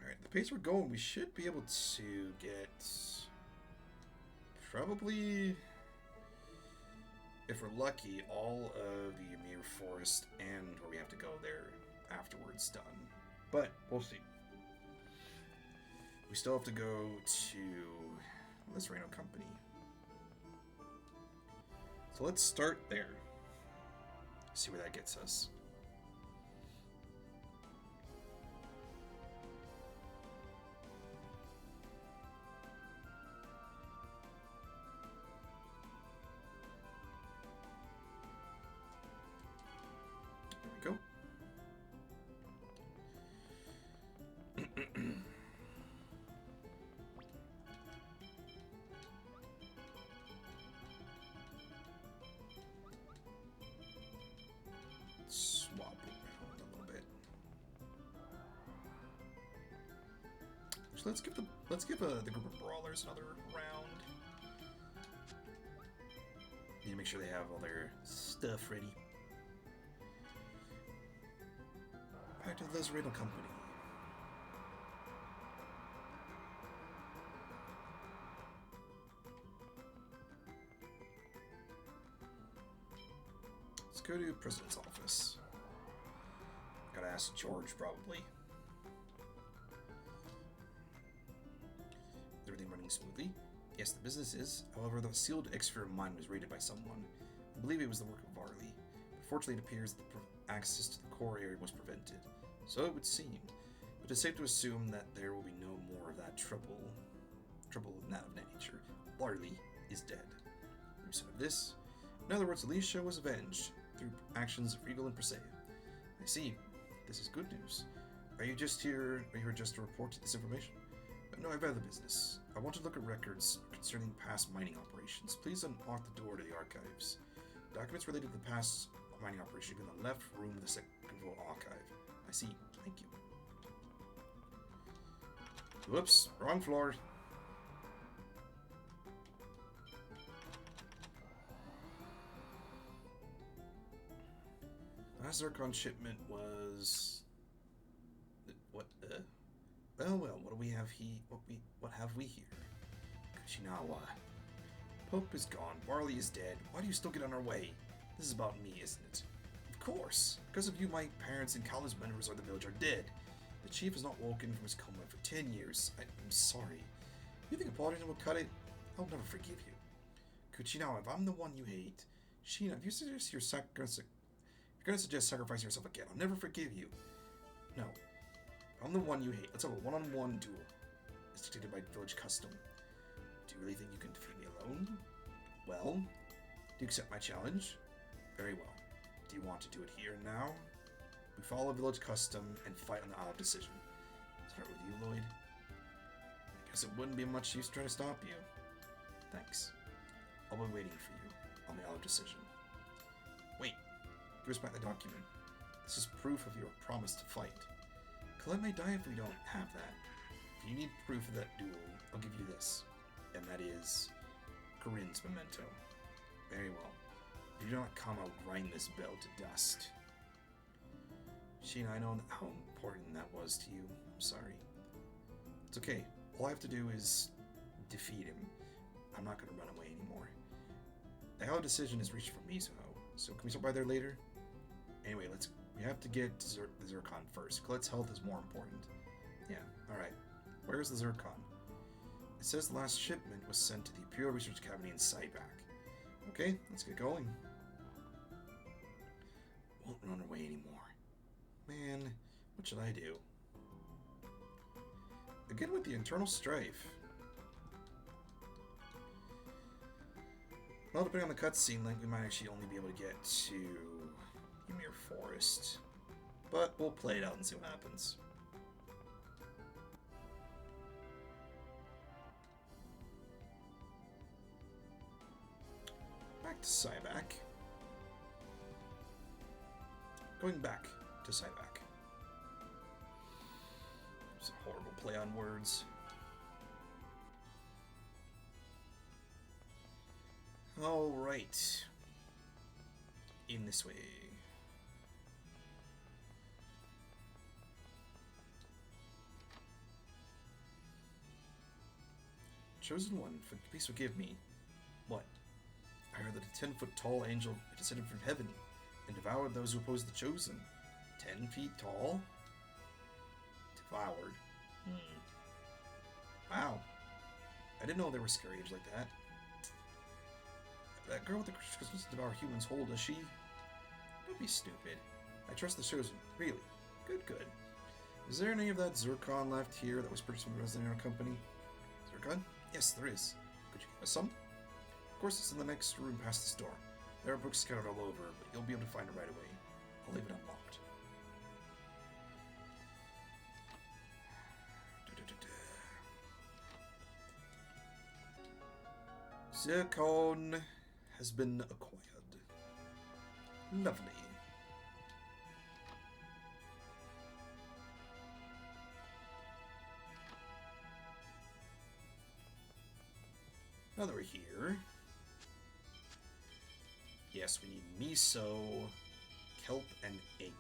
Alright, the pace we're going, we should be able to get... probably... if we're lucky, all of the Ymir Forest and where we have to go there afterwards done. But, we'll see. We still have to go to Lizarino Company. So let's start there. See where that gets us. There we go. Swap around a little bit. So let's give the group of brawlers another round. Need to make sure they have all their stuff ready. Back to the Lizarino Company. Let's go to President's office. Gotta ask George, probably. Is everything running smoothly? Yes, the business is. However, the sealed extra mine was raided by someone. I believe it was the work of Varley. But fortunately, it appears that the access to the core area was prevented. So it would seem. But it's safe to assume that there will be no more of that trouble in that of nature. Varley is dead. The reason of this? In other words, Alicia was avenged through actions of Regal and Persea. I see. This is good news. Are you here just to report this information? No, I've other business. I want to look at records concerning past mining operations. Please unlock the door to the archives. Documents related to the past mining operation in the left room of the second floor archive. I see. Thank you. Whoops, wrong floor. Last Zircon shipment was... What, Well, what do we have what have we here? Kuchinawa. Pope is gone, Barley is dead. Why do you still get on our way? This is about me, isn't it? Of course. Because of you, my parents and countless members of the village are dead. The chief has not woken from his coma for 10 years. I'm sorry. You think apologizing will cut it? I'll never forgive you. Kuchinawa, if I'm the one you hate, Sheena, if you suggest you're gonna suggest sacrificing yourself again, I'll never forgive you. No. I'm the one you hate. Let's have a one-on-one duel. It's dictated by village custom. Do you really think you can defeat me alone? Well, do you accept my challenge? Very well. Do you want to do it here and now? We follow village custom and fight on the Isle of Decision. Start with you, Lloyd. I guess it wouldn't be much use to try to stop you. Thanks. I'll be waiting for you on the Isle of Decision. Wait. Give us back the document. This is proof of your promise to fight. Colette may die if we don't have that. If you need proof of that duel, I'll give you this. And that is Corinne's memento. Very well. Do not come, I'll grind this bell to dust. Sheena, I know how important that was to you. I'm sorry. It's okay. All I have to do is defeat him. I'm not going to run away anymore. The hell decision is reached from Mizuho, so can we stop by there later? Anyway, we have to get to the Zircon first. Colette's health is more important. Yeah, alright. Where's the Zircon? It says the last shipment was sent to the Imperial Research Academy in Cyback. Okay, let's get going. Won't run away anymore. Man, what should I do? Again with the internal strife. Well, depending on the cutscene link, we might actually only be able to get to Ymir Forest. But we'll play it out and see what happens. Back to Cyback. Going back to Cyback. It's a horrible play on words. Alright. In this way. Chosen one, please forgive me. What? I heard that a 10-foot-tall angel descended from heaven and devoured those who opposed the Chosen. 10 feet tall? Devoured. Wow. I didn't know there were scary apes like that. That girl with the Christmas devour humans whole, does she? Don't be stupid. I trust the Chosen. Really. Good, good. Is there any of that Zircon left here that was purchased from the Resident Evil Company? Zircon? Yes, there is. Could you give us some? Of course, it's in the next room past this door. There are books scattered all over, but you'll be able to find it right away. I'll leave it unlocked. Zircon has been acquired. Lovely. Now that we're here, yes, we need miso, kelp, and egg.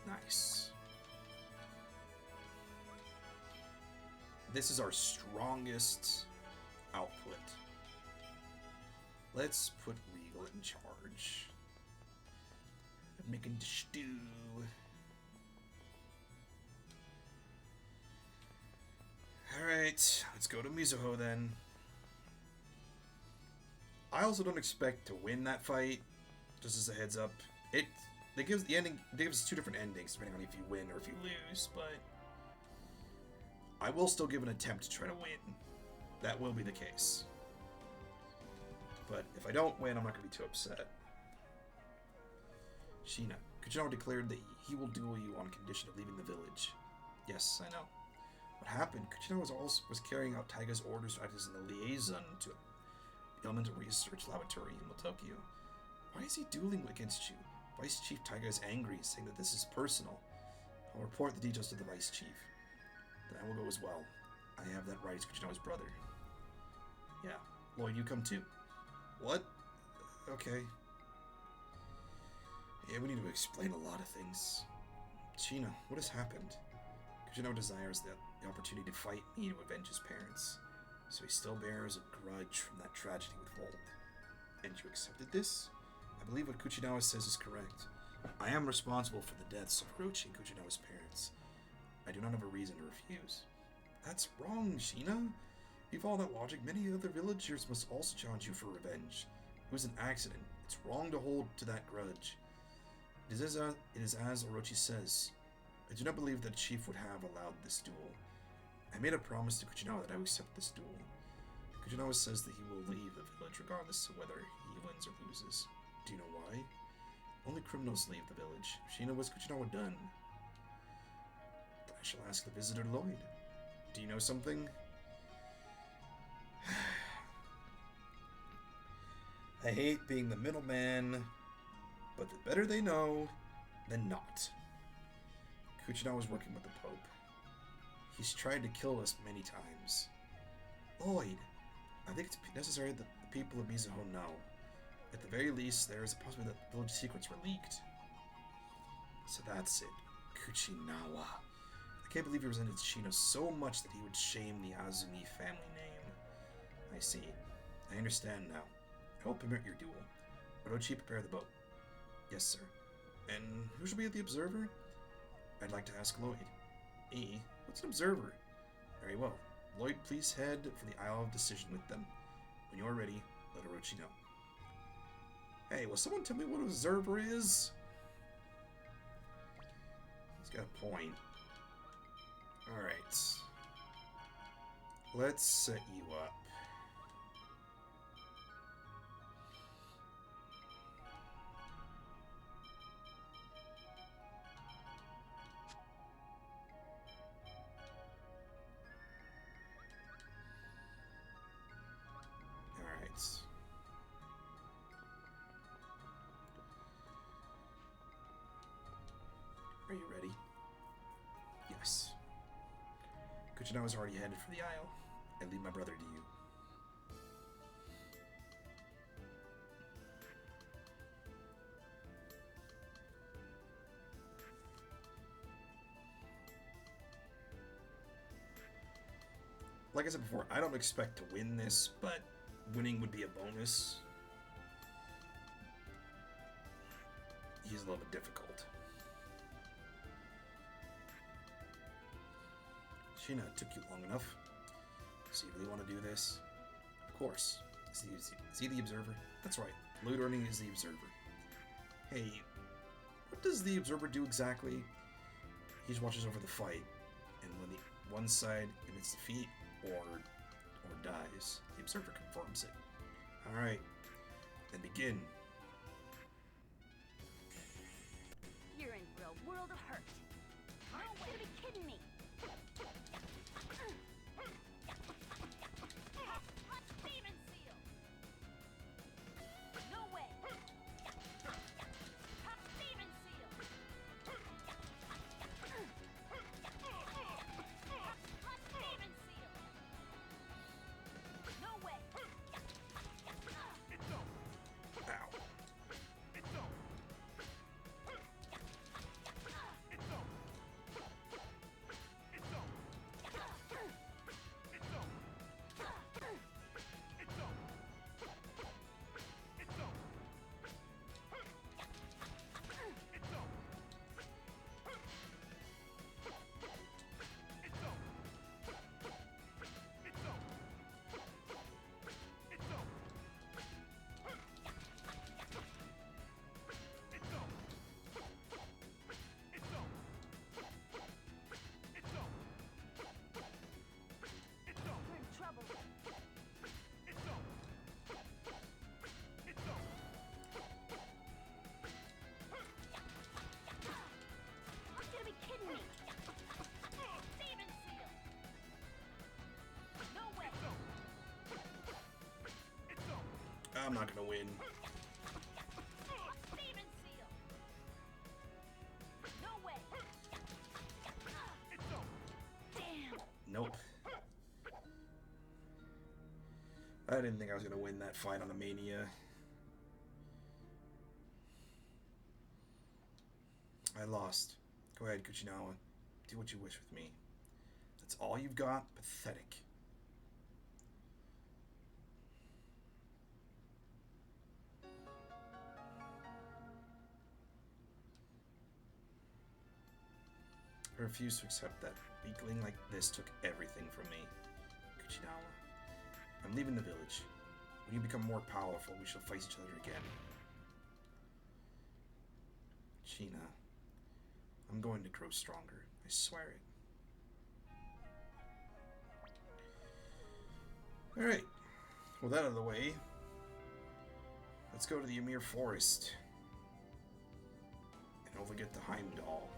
Nice. This is our strongest output. Let's put Regal in charge. Making the stew. Alright, let's go to Mizuho then. I also don't expect to win that fight, just as a heads up. They give us two different endings depending on if you win or if you lose, but I will still give an attempt to try to win. That will be the case. But if I don't win, I'm not going to be too upset. Sheena, Kuchinawa declared that he will duel you on condition of leaving the village. Yes, I know. What happened? Kuchinawa was carrying out Taiga's orders to act as the liaison to the Elemental Research Laboratory in Tokyo. Why is he dueling against you? Vice Chief Taiga is angry, saying that this is personal. I'll report the details to the Vice Chief. Then I will go as well. I have that right as Kuchinawa's brother. Yeah, Lloyd, you come too. What? Okay. Yeah, we need to explain a lot of things. Sheena, what has happened? Kuchinawa desires the opportunity to fight me to avenge his parents, so he still bears a grudge from that tragedy with Volt. And you accepted this? I believe what Kuchinawa says is correct. I am responsible for the deaths of Hirochi and Kuchinawa's parents. I do not have a reason to refuse. That's wrong, Sheena. If you follow that logic, many other villagers must also challenge you for revenge. It was an accident. It's wrong to hold to that grudge. It is as Orochi says. I do not believe that Chief would have allowed this duel. I made a promise to Kuchinawa that I would accept this duel. Kuchinawa says that he will leave the village regardless of whether he wins or loses. Do you know why? Only criminals leave the village. Sheena, what's Kuchinawa done? Then I shall ask the visitor Lloyd. Do you know something? I hate being the middleman, but the better they know than not. Kuchinawa's working with the Pope. He's tried to kill us many times. Lloyd, I think it's necessary that the people of Mizuho know. At the very least, there is a possibility that village secrets were leaked. So that's it. Kuchinawa. I can't believe he resented Shino so much that he would shame the Azumi family name. I see. I understand now. I will permit your duel. Orochi, prepare the boat. Yes, sir. And who should be at the observer? I'd like to ask Lloyd. E? What's an observer? Very well. Lloyd, please head for the Isle of Decision with them. When you're ready, let Orochi know. Hey, will someone tell me what an observer is? He's got a point. Alright. Let's set you up. Alright. Are you ready? Yes. Kuchinawa's already headed for the Isle. I leave my brother to you. Like I said before, I don't expect to win this, but winning would be a bonus. He's a little bit difficult. Sheena, it took you long enough. So you really want to do this? Of course. Is he the observer? That's right. Lloyd Running is the observer. Hey, what does the observer do exactly? He just watches over the fight, and when the one side admits defeat or dies, the observer confirms it. All right, then begin. You're in for a world of hurt. No way to be kidding me. Demon seal. No way. Demon seal. Demon seal. No way. Ow. We're in trouble. You gotta be kidding me. Demon seal. No way. I'm not gonna win. Demon seal. No way. Damn. Nope. I didn't think I was gonna win that fight on a Mania. I lost. Go ahead, Kuchinawa. Do what you wish with me. That's all you've got? Pathetic. I refuse to accept that weakling like this took everything from me. Kuchinawa. I'm leaving the village. When you become more powerful, we shall face each other again. Sheena. I'm going to grow stronger. I swear it. Alright. With that out of the way, let's go to the Ymir Forest. And hopefully get the Heimdall.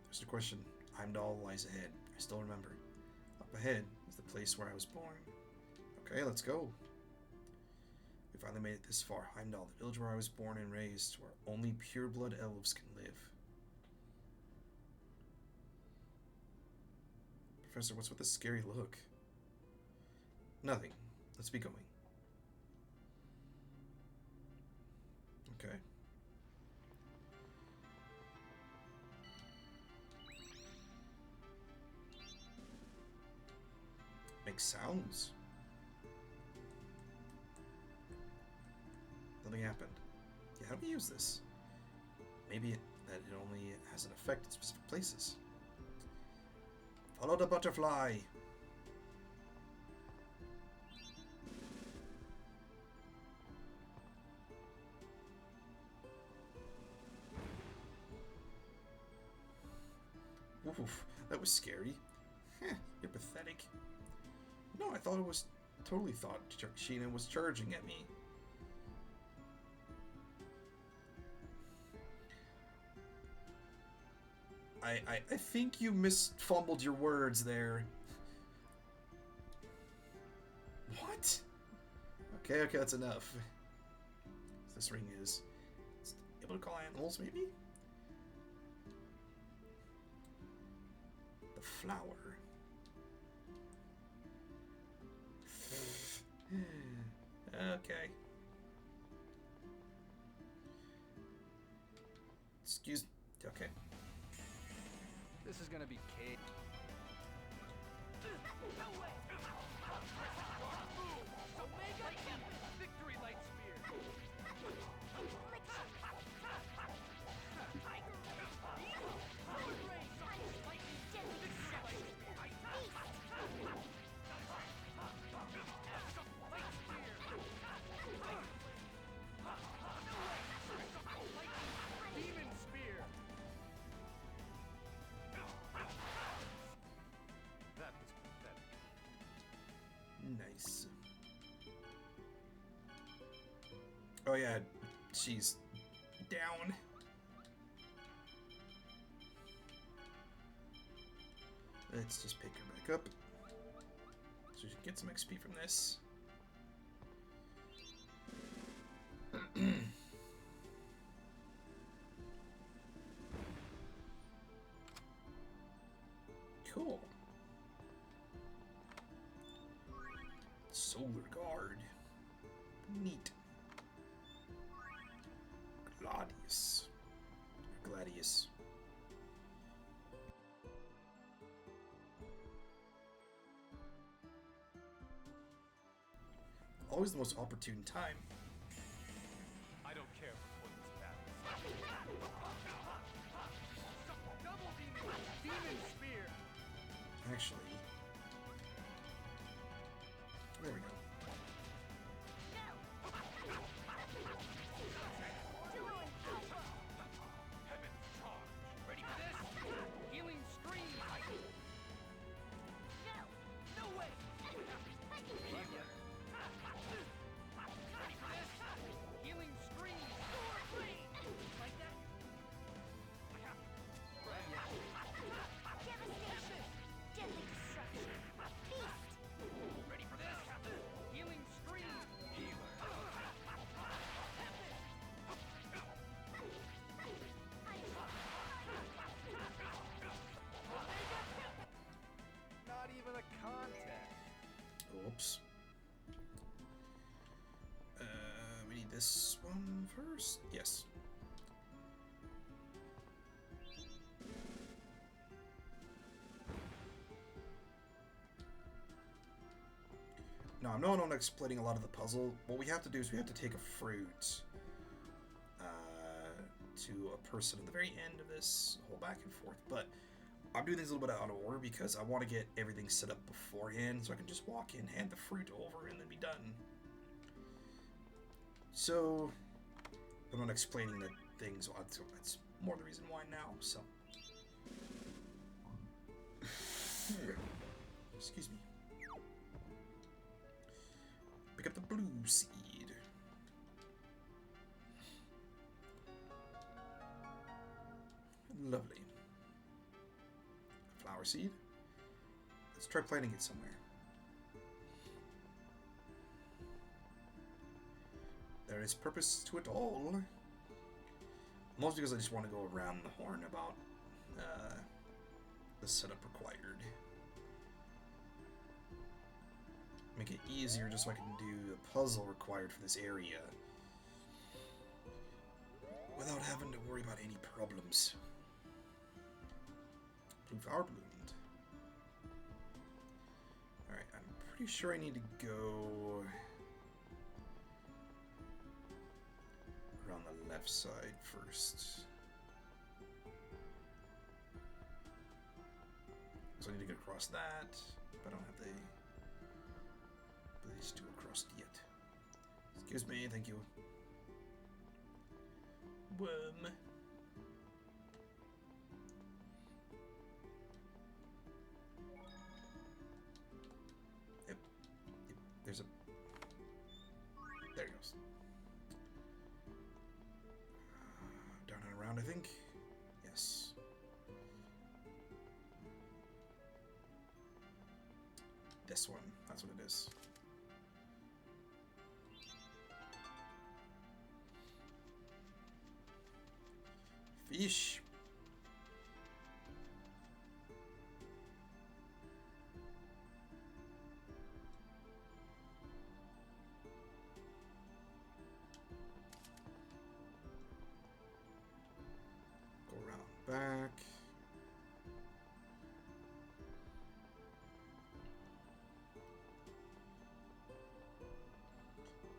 There's a question. Heimdall lies ahead. I still remember. Up ahead is the place where I was born. Okay, let's go. We finally made it this far. Heimdall, the village where I was born and raised, where only pure-blood elves can live. Professor, what's with this scary look? Nothing. Let's be going. Okay. Makes sounds. Nothing happened. Yeah, how do we use this? Maybe that it only has an effect in specific places. Follow the butterfly. Oof, that was scary. Heh, you're pathetic. No, I totally thought Sheena was charging at me. I think you misfumbled your words there. What? Okay, that's enough. This ring is... It's able to call animals, maybe? The flower. Okay. Excuse... Okay. This is gonna be cake. No way! Omega Victory Light Spear! Demon Spear! That was pathetic. Nice. Oh yeah, she's down. Let's just pick her back up. So we should get some XP from this. Cool. Solar Guard. Neat. Gladius. Always the most opportune time. I don't care for pointless battles. Double Demon Spear! Actually. There we go. Ready for this? Healing Scream! No way! Ready for this? Healing Scream! Like that? I have to. Devastation! Deadly destruction! Beast! Ready for this? Healing Scream! Not even a contest. Oops. We need this one first? Yes. Now, I'm not explaining a lot of the puzzle. What we have to do is we have to take a fruit to a person at the very end of this whole back and forth. But I'm doing things a little bit out of order because I want to get everything set up beforehand so I can just walk in, hand the fruit over, and then be done. So, I'm not explaining the things. So that's more the reason why now. So, excuse me. Pick up the blue seed. Lovely. seed? Let's try planting it somewhere. There is purpose to it all. Mostly because I just want to go around the horn about the setup required. Make it easier just so I can do the puzzle required for this area without having to worry about any problems. Blue flower bloomed. Alright, I'm pretty sure I need to go around the left side first. So I need to get across that, but I don't have the abilities to across yet. Excuse me, thank you. Worm. Yep. There's a... There it goes. Down and around, I think. Yes. This one. That's what it is. Fish. Go around back.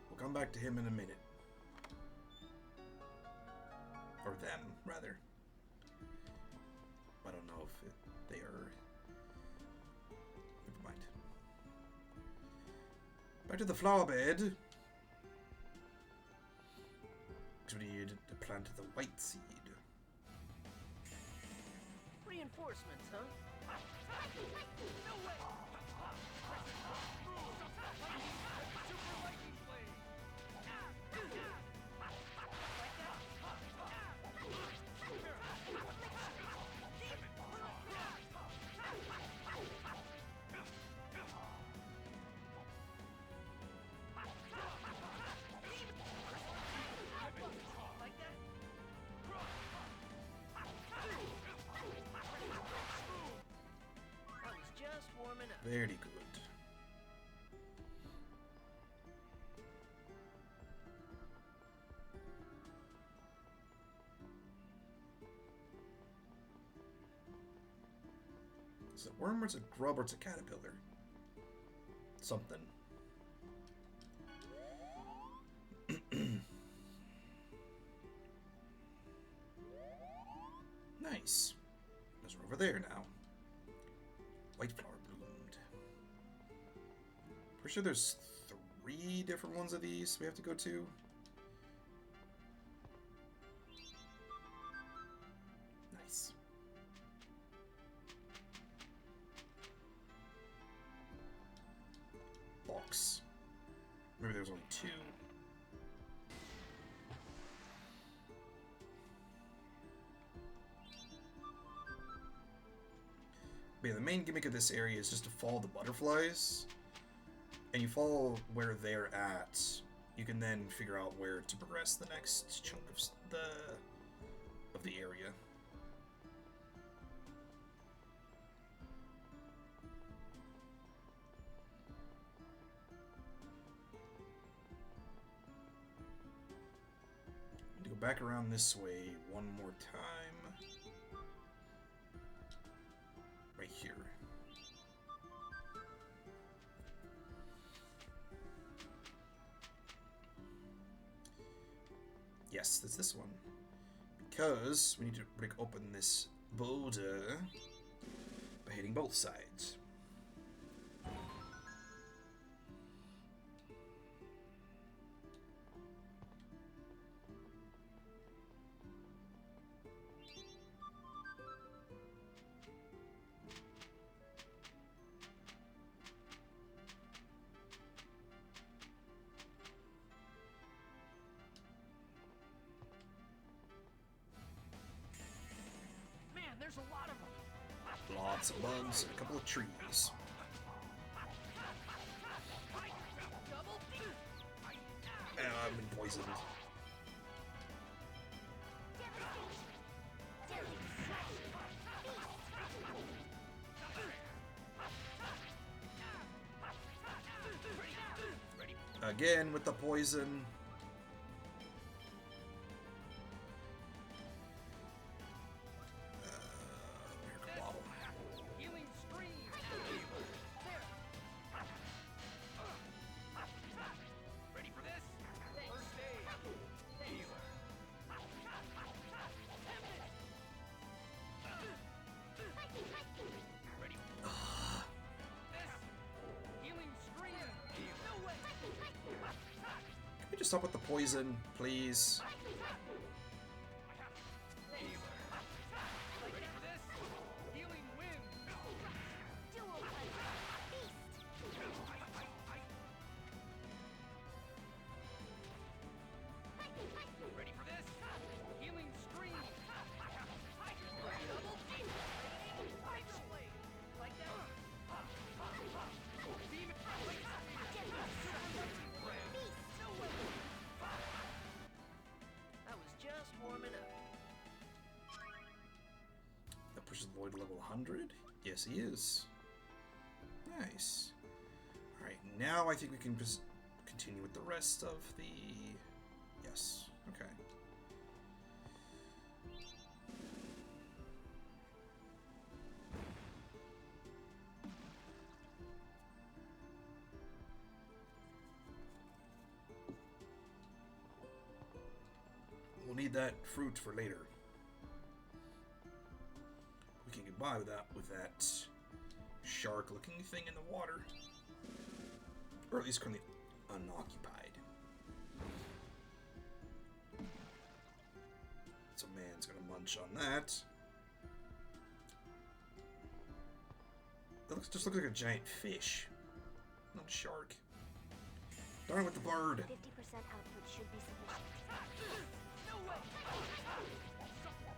We'll come back to him in a minute. Or them, rather. I don't know if they are... Never mind. Back to the flower bed. We need to plant the white seed. Reinforcements, huh? No way! Super lightning blade! Very good. Is it a worm or it's a grub or it's a caterpillar? Something. Nice. Those are over there now. White flower bloomed. Pretty sure there's 3 different ones of these we have to go to. Nice. Box. Maybe there's only 2. But yeah, the main gimmick of this area is just to follow the butterflies, and you follow where they're at. You can then figure out where to progress the next chunk of the area. Need to go back around this way one more time. Right here. Yes, it's this one. Because we need to break open this boulder by hitting both sides. There's a lot of them. Blah. Lots of bugs and a couple of trees. And I've been poisoned. Again with the poison. Miracle bottle. Healing stream. Ready for this? First aid. Healer. Ready. Healing stream. No way. Can we just stop with the poison, please? Ready for this? Healing wind. Ready for this? Healing stream. Double beam. Tiger blade. Like that. Beam it. No way. I was just warming up. That pushes Lloyd to level 100? Yes, he is. Nice. Alright, now I think we can just continue with the rest of the... Yes, okay. We'll need that fruit for later. We can get by with that shark-looking thing in the water. Or at least currently unoccupied. So man's gonna munch on that. That just looks like a giant fish. Not a shark. Darn with the bird. 50% output should be sufficient. No way.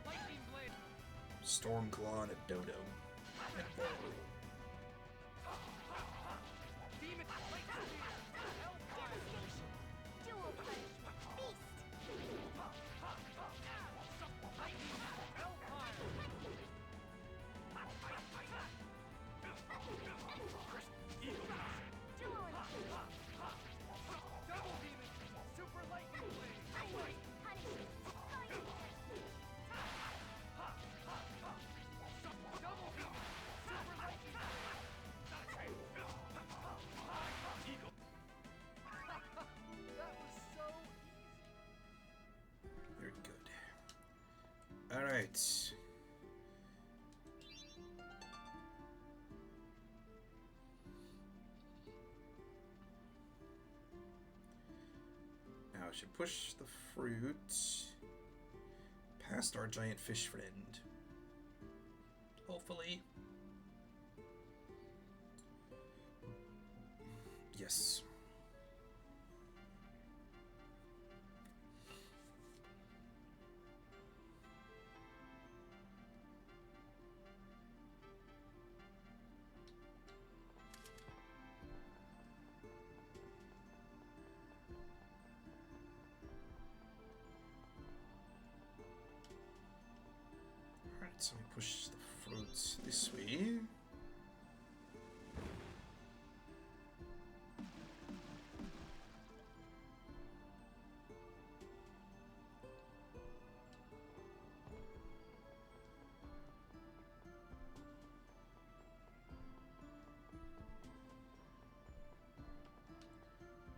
Lightning blade. Stormclaw and a dodo. And a bull. Beam it. Dual punch. Beast. Double demon. Super lightning blade. Double demon. Super lightning That was so easy. Very good. Alright. Now I should push the fruit past our giant fish friend. Hopefully. Yes. Alright, so we push the fruits this way.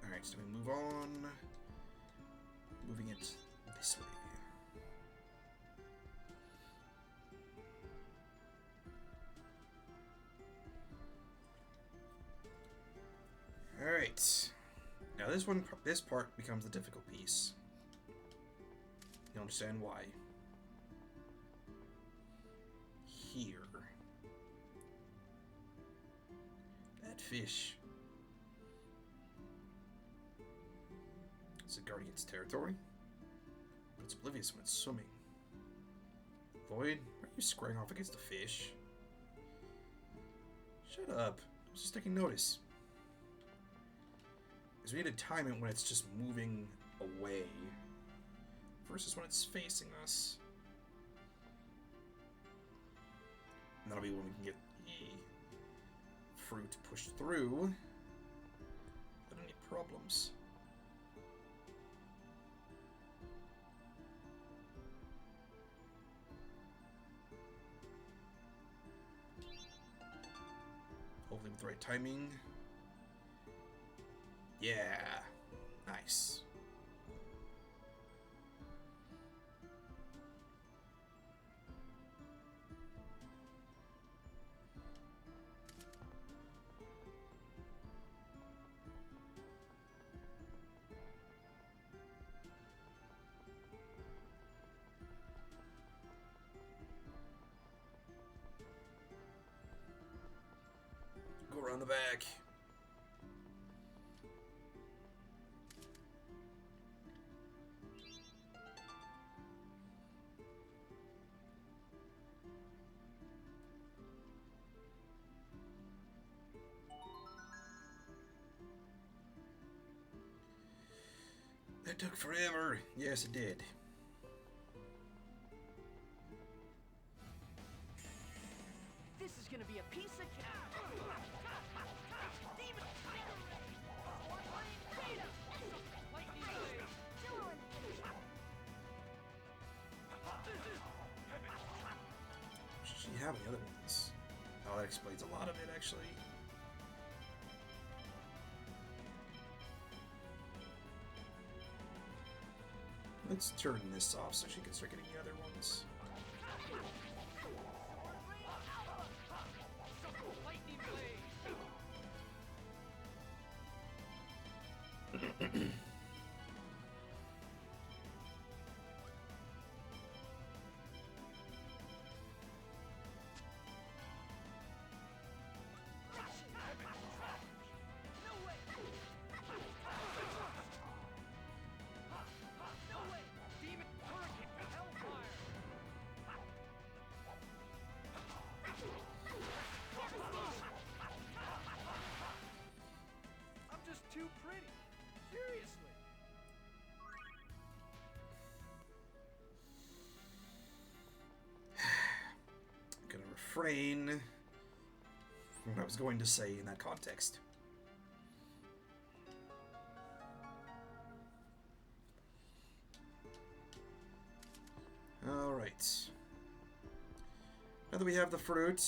Alright, so we move on. Moving it this way. Alright. Now this part becomes the difficult piece. You understand why? Here. That fish. It's a guardian's territory, but it's oblivious when it's swimming. Void, are you squaring off against a fish? Shut up. I was just taking notice. Because we need to time it when it's just moving away versus when it's facing us. And that'll be when we can get the fruit pushed through without any problems. Hopefully with the right timing. Yeah. Nice. Go around the back. That took forever. Yes, it did. This is gonna be a piece of cake. Demon Spider Ray! Beta! Lightning Blade! Duel in the kitchen. Should she have any other ones? Oh, that explains a lot of it, actually. Let's turn this off so she can start getting the other ones. Lightning Blade! I'm just too pretty. Seriously. I'm gonna refrain from what I was going to say in that context. Alright. Now that we have the fruit,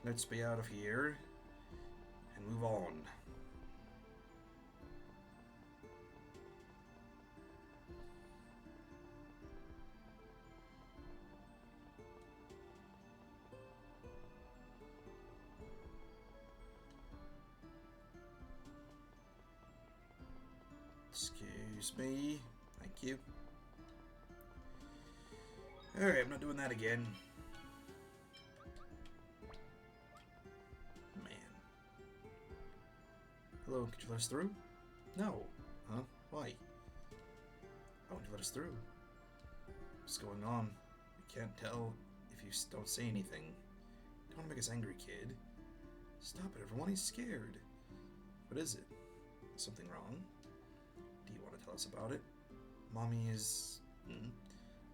let's be out of here and move on. Excuse me. Thank you. Alright, I'm not doing that again. Man. Hello, could you let us through? No. Huh? Why? Why won't you let us through? What's going on? We can't tell if you don't say anything. Don't want to make us angry, kid. Stop it, everyone. He's scared. What is it? Is something wrong? Do you want to tell us about it? Mommy is...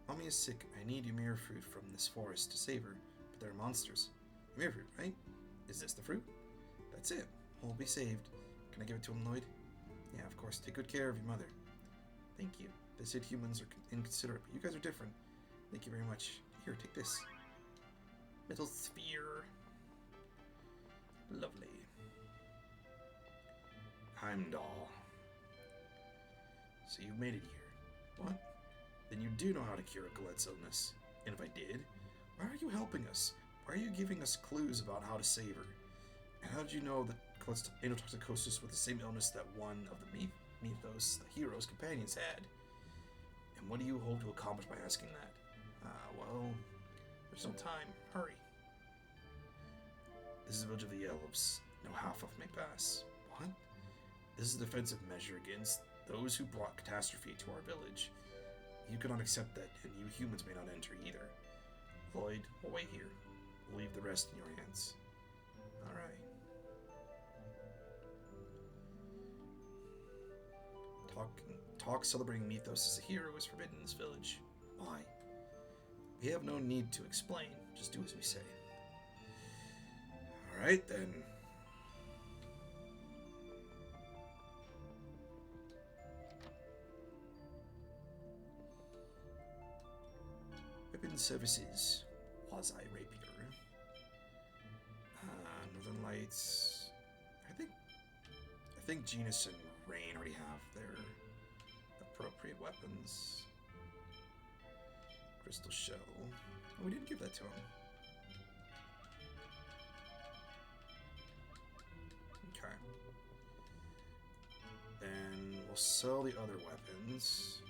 Mommy is sick. I need Ymir fruit from this forest to save her, but there are monsters. Ymir fruit, right? Is this the fruit? That's it. We'll be saved. Can I give it to him, Lloyd? Yeah, of course. Take good care of your mother. Thank you. They said humans are inconsiderate, but you guys are different. Thank you very much. Here, take this. Metal sphere. Lovely. Heimdall. So you've made it here. What? Then you do know how to cure Colette's illness. And if I did, why are you helping us? Why are you giving us clues about how to save her? And how did you know that Colette's anotoxicosis was the same illness that one of the mythos, the hero's companions, had? And what do you hope to accomplish by asking that? Well, there's no time. Hurry. This is the village of the elves. No half-elf may pass. What? This is a defensive measure against those who brought catastrophe to our village. You cannot accept that, and you humans may not enter either. Lloyd, we'll wait here. We'll leave the rest in your hands. Alright. Talk celebrating Mythos as a hero is forbidden in this village. Why? We have no need to explain. Just do as we say. Alright then. Weapon services. Quasi-rapier. Northern Lights. I think Genus and Rain already have their appropriate weapons. Crystal Shell. Oh, we didn't give that to him. Okay. Then we'll sell the other weapons.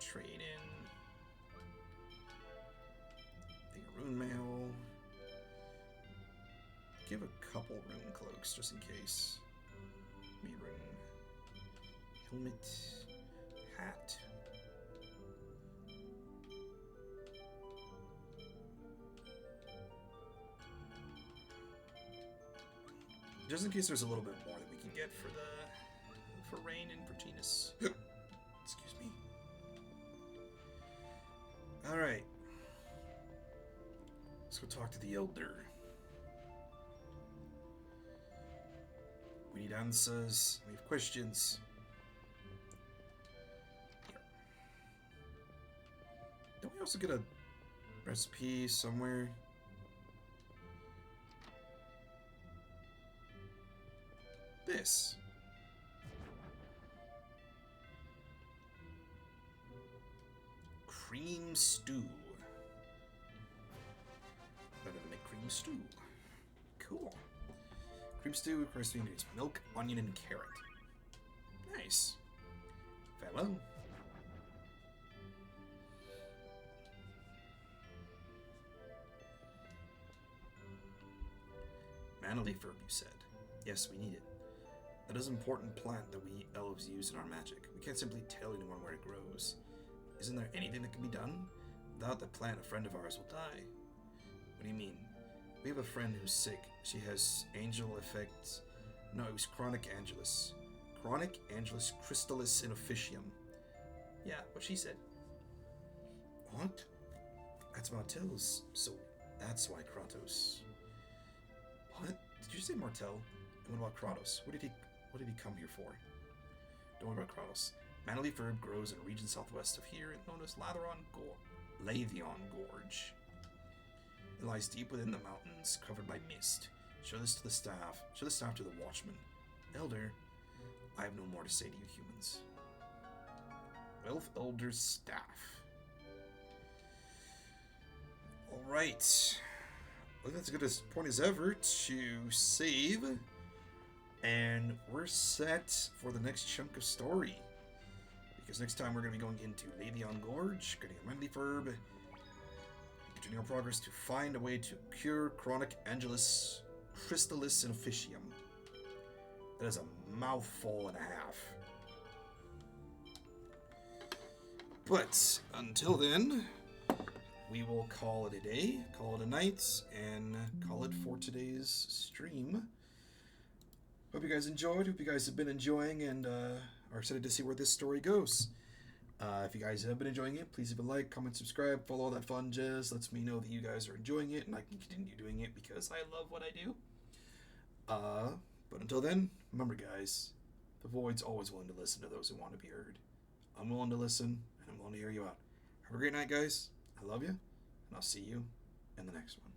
Trade in the rune mail. Give a couple rune cloaks just in case. Me rune. Helmet. Hat. Just in case there's a little bit more that we can get for Rain and for Genus. Excuse me. Alright. Let's go talk to the Elder. We need answers. We have questions. Here. Don't we also get a recipe somewhere? This. Cream stew. Better to make cream stew. Cool. Cream stew requires 3 ingredients: milk, onion, and carrot. Nice. Farewell. Mana leaf herb, you said. Yes, we need it. That is an important plant that we elves use in our magic. We can't simply tell anyone where it grows. Isn't there anything that can be done? Without the plant, a friend of ours will die. What do you mean? We have a friend who's sick. She has angel effects. No, it was chronic angelus. Chronic angelus crystallis in officium. Yeah, what she said. What? That's Martell's. So that's why Kratos. What? Did you say Martell? And what about Kratos? What did he come here for? Don't worry about Kratos. Mana leaf herb grows in a region southwest of here, known as Lathion Gorge. It lies deep within the mountains, covered by mist. Show this to the staff. Show the staff to the watchman. Elder, I have no more to say to you humans. Elf Elder's staff. Alright. I think that's a good point as ever to save. And we're set for the next chunk of story. Because next time we're going to be going into Lathion Gorge, getting a mana leaf herb, continuing our progress to find a way to cure chronic angelus crystallis in officium. That is a mouthful and a half. But until then, we will call it a day, call it a night, and call it for today's stream. Hope you guys enjoyed. Hope you guys have been enjoying and are excited to see where this story goes. If you guys have been enjoying it, please leave a like, comment, subscribe, follow all that fun jazz. Lets me know that you guys are enjoying it, and I can continue doing it because I love what I do. But until then, remember guys, the Void's always willing to listen to those who want to be heard. I'm willing to listen, and I'm willing to hear you out. Have a great night, guys. I love you, and I'll see you in the next one.